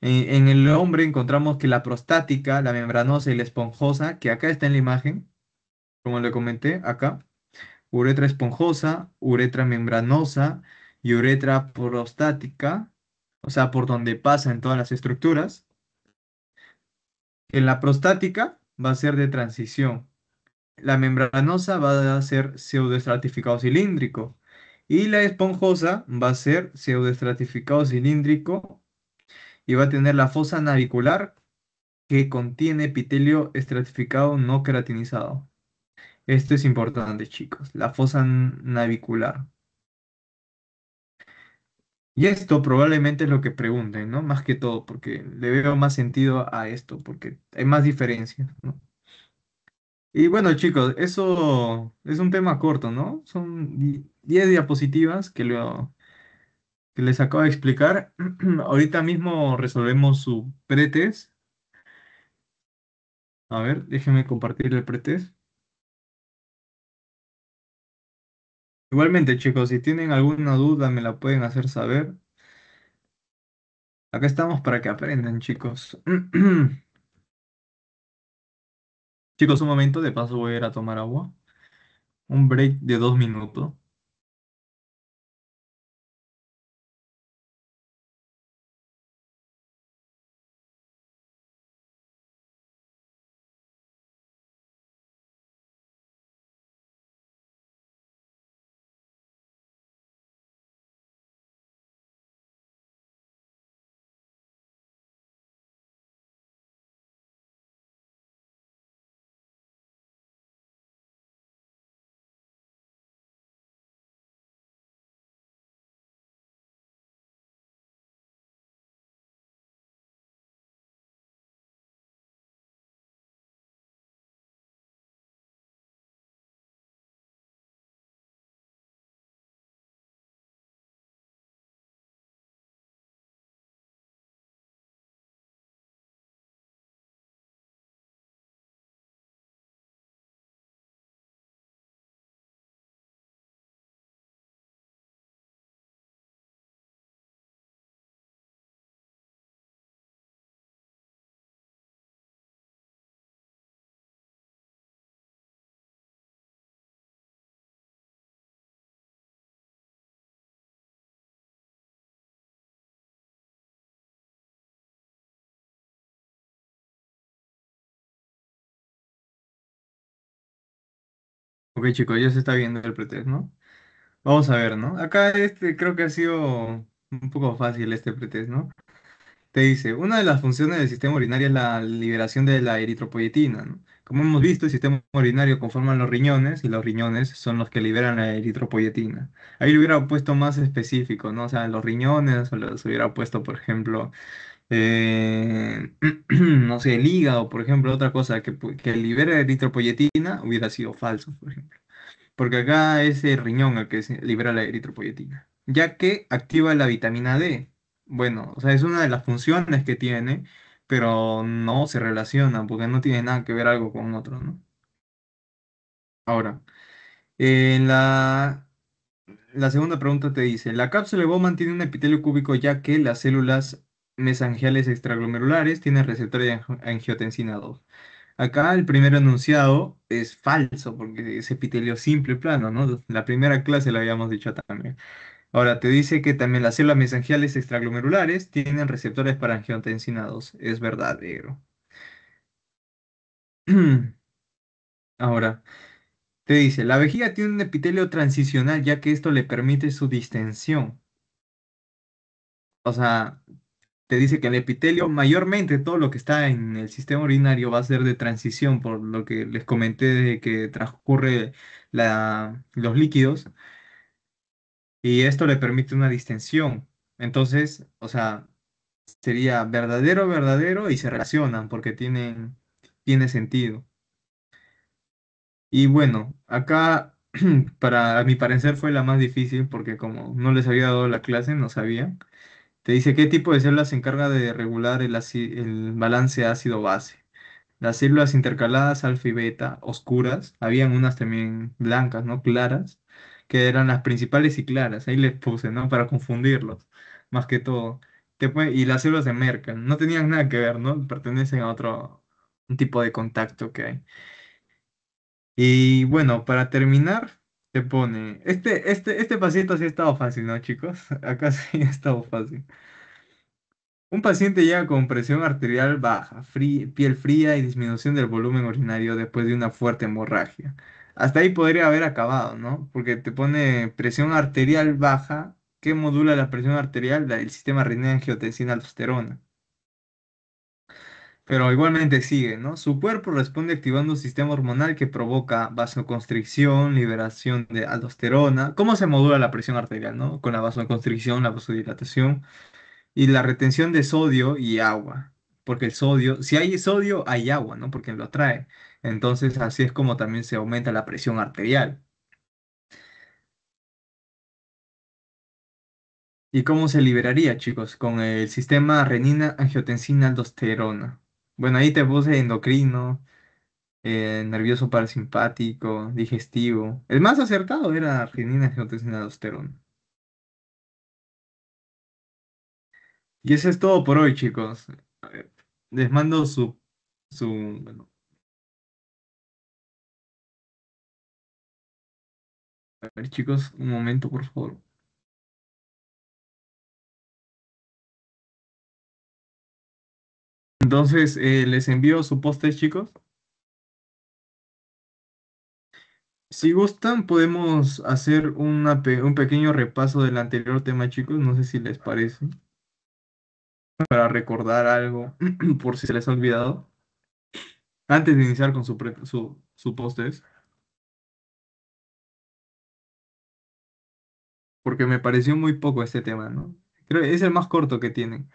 En el hombre encontramos que la prostática, la membranosa y la esponjosa, que acá está en la imagen, como le comenté, acá, uretra esponjosa, uretra membranosa y uretra prostática, o sea, por donde pasan todas las estructuras. En la prostática va a ser de transición. La membranosa va a ser pseudoestratificado cilíndrico. Y la esponjosa va a ser pseudoestratificado cilíndrico y va a tener la fosa navicular que contiene epitelio estratificado no queratinizado. Esto es importante, chicos. La fosa navicular. Y esto probablemente es lo que pregunten, ¿no? Más que todo, porque le veo más sentido a esto, porque hay más diferencias, ¿no? Y bueno, chicos, eso es un tema corto, ¿no? Son 10 diapositivas que les acabo de explicar. Ahorita mismo resolvemos su pretest. A ver, déjenme compartir el pretest. Igualmente, chicos, si tienen alguna duda me la pueden hacer saber. Acá estamos para que aprendan, chicos. Chicos, un momento, de paso voy a ir a tomar agua. Un break de 2 minutos. Ok, chicos, ya se está viendo el pretest, ¿no? Vamos a ver, ¿no? Acá creo que ha sido un poco fácil este pretest, ¿no? Te dice, una de las funciones del sistema urinario es la liberación de la eritropoyetina, ¿no? Como hemos visto, el sistema urinario conforman los riñones y los riñones son los que liberan la eritropoyetina. Ahí lo hubiera puesto más específico, ¿no? O sea, los riñones, o los hubiera puesto, por ejemplo, no sé, el hígado, por ejemplo, otra cosa que libera eritropoyetina hubiera sido falso, por ejemplo. Porque acá es el riñón el que libera la eritropoyetina, ya que activa la vitamina D. Bueno, o sea, es una de las funciones que tiene, pero no se relaciona porque no tiene nada que ver algo con otro, ¿no? Ahora, en la segunda pregunta te dice, la cápsula de Bowman tiene un epitelio cúbico ya que las células mesangiales extraglomerulares tienen receptor de angiotensina 2. Acá el primer enunciado es falso porque es epitelio simple plano, ¿no? La primera clase lo habíamos dicho también. Ahora, te dice que también las células mesangiales extraglomerulares tienen receptores para angiotensina 2. Es verdadero. Ahora, te dice, la vejiga tiene un epitelio transicional ya que esto le permite su distensión. O sea, te dice que el epitelio, mayormente todo lo que está en el sistema urinario va a ser de transición, por lo que les comenté de que transcurre los líquidos, y esto le permite una distensión. Entonces, o sea, sería verdadero, verdadero y se relacionan porque tiene sentido. Y bueno, acá para mi parecer fue la más difícil porque como no les había dado la clase, no sabía. Te dice qué tipo de célula se encarga de regular el balance ácido-base. Las células intercaladas alfa y beta, oscuras, habían unas también blancas, ¿no? Claras, que eran las principales y claras. Ahí les puse, ¿no? Para confundirlos, más que todo. Y las células de Merkel, no tenían nada que ver, ¿no? Pertenecen a otro un tipo de contacto que hay. Y bueno, para terminar, te pone, este paciente sí ha estado fácil, ¿no, chicos? Acá sí ha estado fácil. Un paciente llega con presión arterial baja, piel fría y disminución del volumen urinario después de una fuerte hemorragia. Hasta ahí podría haber acabado, ¿no? Porque te pone presión arterial baja. ¿Qué modula la presión arterial? El sistema renina-angiotensina-aldosterona. Pero igualmente sigue, ¿no? Su cuerpo responde activando un sistema hormonal que provoca vasoconstricción, liberación de aldosterona. ¿Cómo se modula la presión arterial, no? Con la vasoconstricción, la vasodilatación y la retención de sodio y agua. Porque el sodio, si hay sodio, hay agua, ¿no? Porque lo atrae. Entonces, así es como también se aumenta la presión arterial. ¿Y cómo se liberaría, chicos? Con el sistema renina-angiotensina-aldosterona. Bueno, ahí te puse endocrino, nervioso parasimpático, digestivo. El más acertado era renina-angiotensina-aldosterona. Y eso es todo por hoy, chicos. Eh, Les mando bueno, a ver, chicos, un momento, por favor. Entonces, les envío su post chicos. Si gustan, podemos hacer un pequeño repaso del anterior tema, chicos. No sé si les parece, para recordar algo, por si se les ha olvidado, antes de iniciar con su post porque me pareció muy poco este tema, ¿no? Creo que es el más corto que tienen.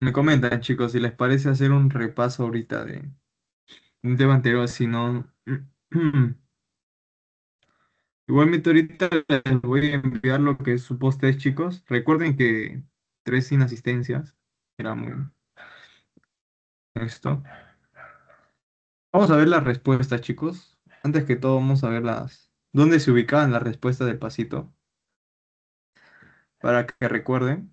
Me comentan, chicos, si les parece hacer un repaso ahorita de un tema anterior, si no. Igualmente ahorita les voy a enviar lo que es su post chicos. Recuerden que tres sin asistencias era muy esto. Vamos a ver las respuestas, chicos. Antes que todo, vamos a ver dónde se ubicaban las respuestas del pasito. Para que recuerden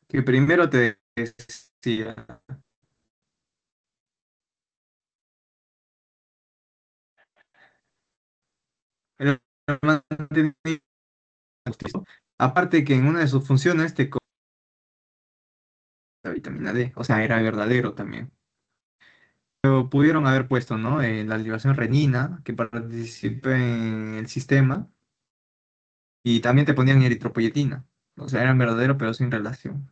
que primero te decía el mantenimiento. Aparte que en una de sus funciones te la vitamina D, o sea, era verdadero también. Pero pudieron haber puesto, ¿no? La liberación renina, que participe en el sistema, y también te ponían eritropoyetina. O sea, eran verdadero, pero sin relación.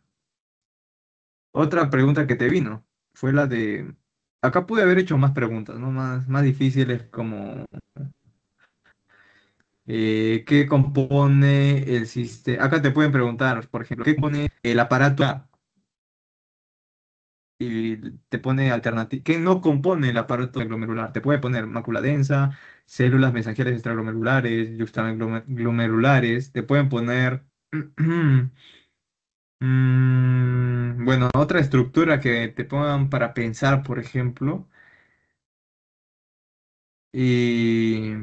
Otra pregunta que te vino fue la de... Acá pude haber hecho más preguntas, ¿no? Más difíciles como ¿qué compone el sistema? Acá te pueden preguntar, por ejemplo, ¿qué compone el aparato A? Y te pone alternativa. ¿Qué no compone el aparato glomerular? Te puede poner mácula densa, células mensajeras extraglomerulares, glomerulares. Te pueden poner... bueno, otra estructura que te pongan para pensar, por ejemplo. Y,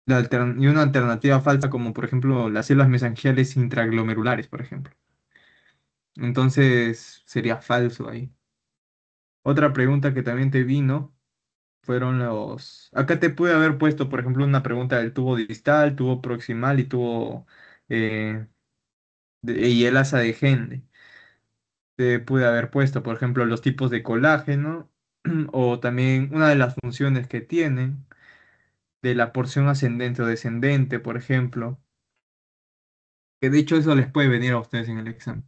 y una alternativa falsa como, por ejemplo, las células mesangiales intraglomerulares, por ejemplo. Entonces sería falso ahí. Otra pregunta que también te vino fueron los... Acá te pude haber puesto, por ejemplo, una pregunta del tubo distal, tubo proximal y tubo... y el asa de Henle. te pude haber puesto, por ejemplo, los tipos de colágeno o también una de las funciones que tienen, de la porción ascendente o descendente, por ejemplo, que de hecho eso les puede venir a ustedes en el examen.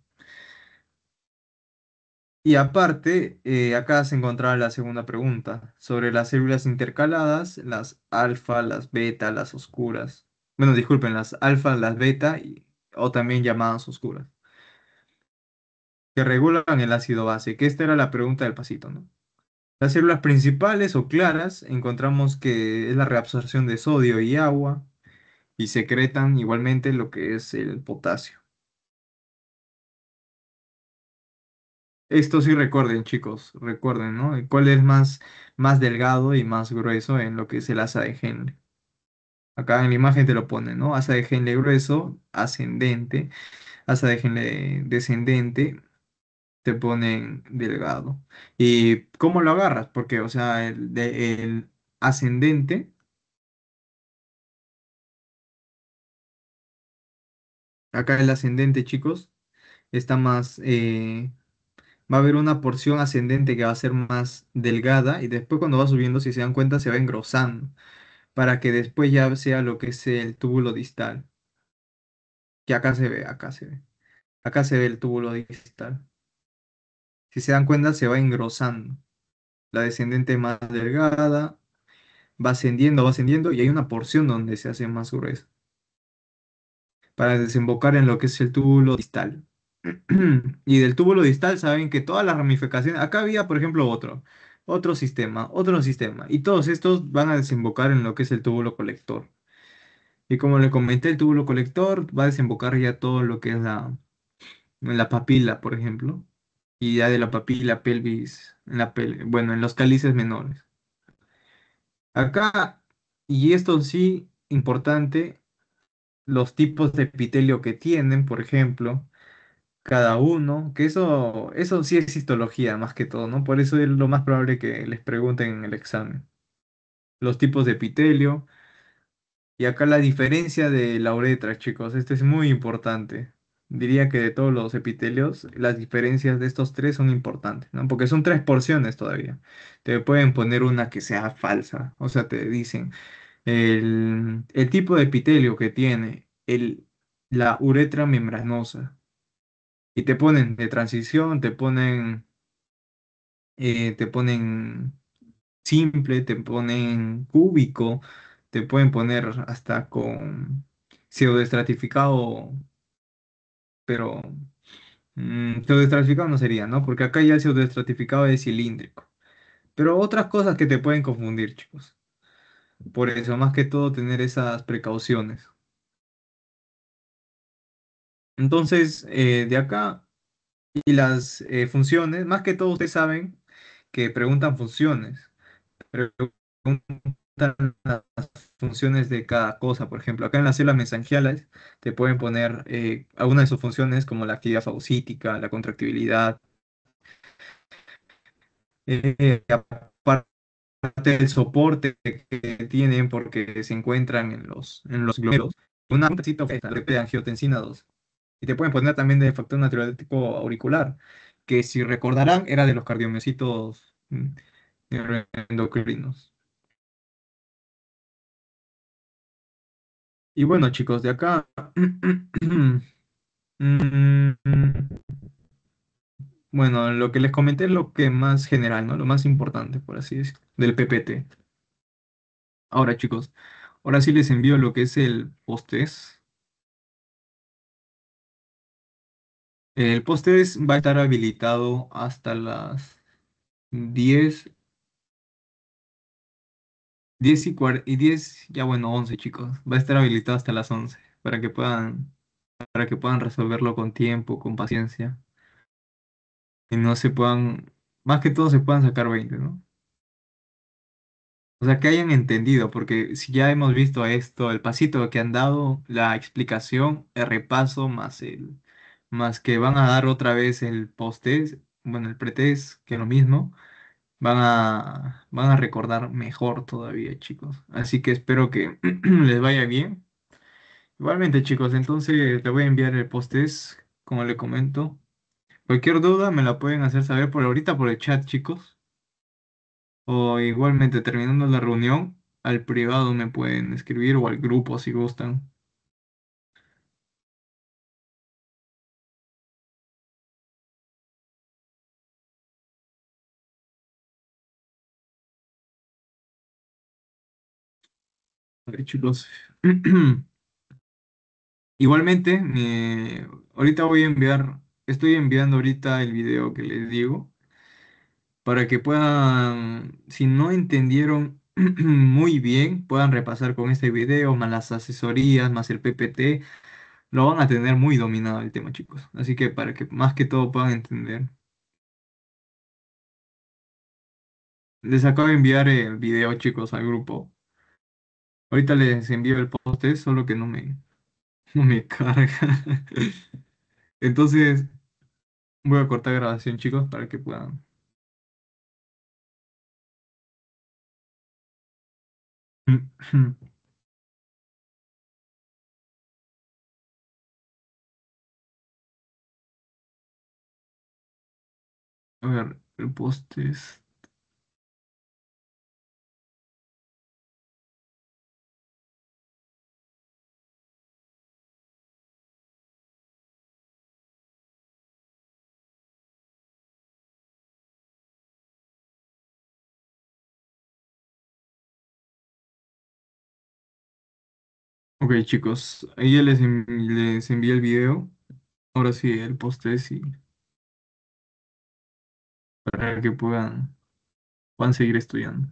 Y aparte, acá se encontraba la segunda pregunta sobre las células intercaladas, las alfa, las beta, las oscuras. Bueno, disculpen, las alfa, las beta o también llamadas oscuras, que regulan el ácido base, que esta era la pregunta del pasito, ¿no? Las células principales o claras encontramos que es la reabsorción de sodio y agua y secretan igualmente lo que es el potasio. Esto sí recuerden, chicos, recuerden, ¿no? ¿Cuál es más delgado y más grueso en lo que es el asa de Henle? Acá en la imagen te lo ponen, ¿no? Asa de Henle grueso, ascendente, asa de Henle descendente, te ponen delgado. ¿Y cómo lo agarras? Porque, o sea, el ascendente, acá el ascendente, chicos, está más, va a haber una porción ascendente que va a ser más delgada y después cuando va subiendo, si se dan cuenta, se va engrosando para que después ya sea lo que es el túbulo distal, que acá se ve, acá se ve. Acá se ve el túbulo distal. Si se dan cuenta, se va engrosando. La descendente más delgada va ascendiendo y hay una porción donde se hace más gruesa para desembocar en lo que es el túbulo distal. Y del túbulo distal saben que todas las ramificaciones, acá había, por ejemplo, otro sistema, y todos estos van a desembocar en lo que es el túbulo colector. Y como le comenté, el túbulo colector va a desembocar ya todo lo que es la papila, por ejemplo, y ya de la papila pelvis, bueno, en los cálices menores. Acá, y esto sí, importante, los tipos de epitelio que tienen, por ejemplo, cada uno, que eso sí es histología más que todo, ¿no? Por eso es lo más probable que les pregunten en el examen. Los tipos de epitelio, y acá la diferencia de la uretra, chicos, esto es muy importante. Diría que de todos los epitelios, las diferencias de estos tres son importantes, ¿no? Porque son tres porciones todavía. Te pueden poner una que sea falsa, o sea, te dicen el tipo de epitelio que tiene la uretra membranosa. Y te ponen de transición, te ponen simple, te ponen cúbico, te pueden poner hasta con pseudoestratificado, pero pseudoestratificado no sería, ¿no? Porque acá ya el pseudoestratificado es cilíndrico. Pero otras cosas que te pueden confundir, chicos. Por eso, más que todo, tener esas precauciones. Entonces, de acá, y las funciones, más que todo, ustedes saben que preguntan funciones. Preguntan las funciones de cada cosa. Por ejemplo, acá en las células mesangiales te pueden poner algunas de sus funciones como la actividad fagocítica, la contractibilidad, aparte del soporte que tienen porque se encuentran en los glomerulos. Una cita de angiotensina 2. Y te pueden poner también de factor natriurético auricular, que si recordarán era de los cardiomiocitos neuroendocrinos. Y bueno, chicos, de acá, mm, bueno, lo que les comenté es lo que más general, ¿no? Lo más importante, por así decirlo, del PPT. Ahora, chicos, ahora sí les envío lo que es el post-test. El post-test va a estar habilitado hasta las 10, 10 ya bueno, 11, chicos. Va a estar habilitado hasta las 11 para que puedan resolverlo con tiempo, con paciencia, y no se puedan, más que todo se puedan sacar 20, ¿no? O sea, que hayan entendido, porque si ya hemos visto esto, el pasito que han dado, la explicación, el repaso, más que van a dar otra vez el post-test, bueno, el pretest, que es lo mismo, van a recordar mejor todavía, chicos. Así que espero que les vaya bien. Igualmente, chicos, entonces le voy a enviar el post-test, como le comento. Cualquier duda me la pueden hacer saber por ahorita por el chat, chicos. O igualmente terminando la reunión, al privado me pueden escribir o al grupo si gustan. A ver, chicos. Igualmente, ahorita estoy enviando ahorita el video que les digo para que puedan, si no entendieron muy bien, puedan repasar con este video, más las asesorías, más el PPT, lo van a tener muy dominado el tema, chicos. Así que para que más que todo puedan entender. Les acabo de enviar el video, chicos, al grupo. Ahorita les envío el post, solo que no me carga. Entonces, voy a cortar grabación, chicos, para que puedan. A ver, el post es. Ok, chicos, ahí ya les envié el video. Ahora sí, el post es y para que puedan seguir estudiando.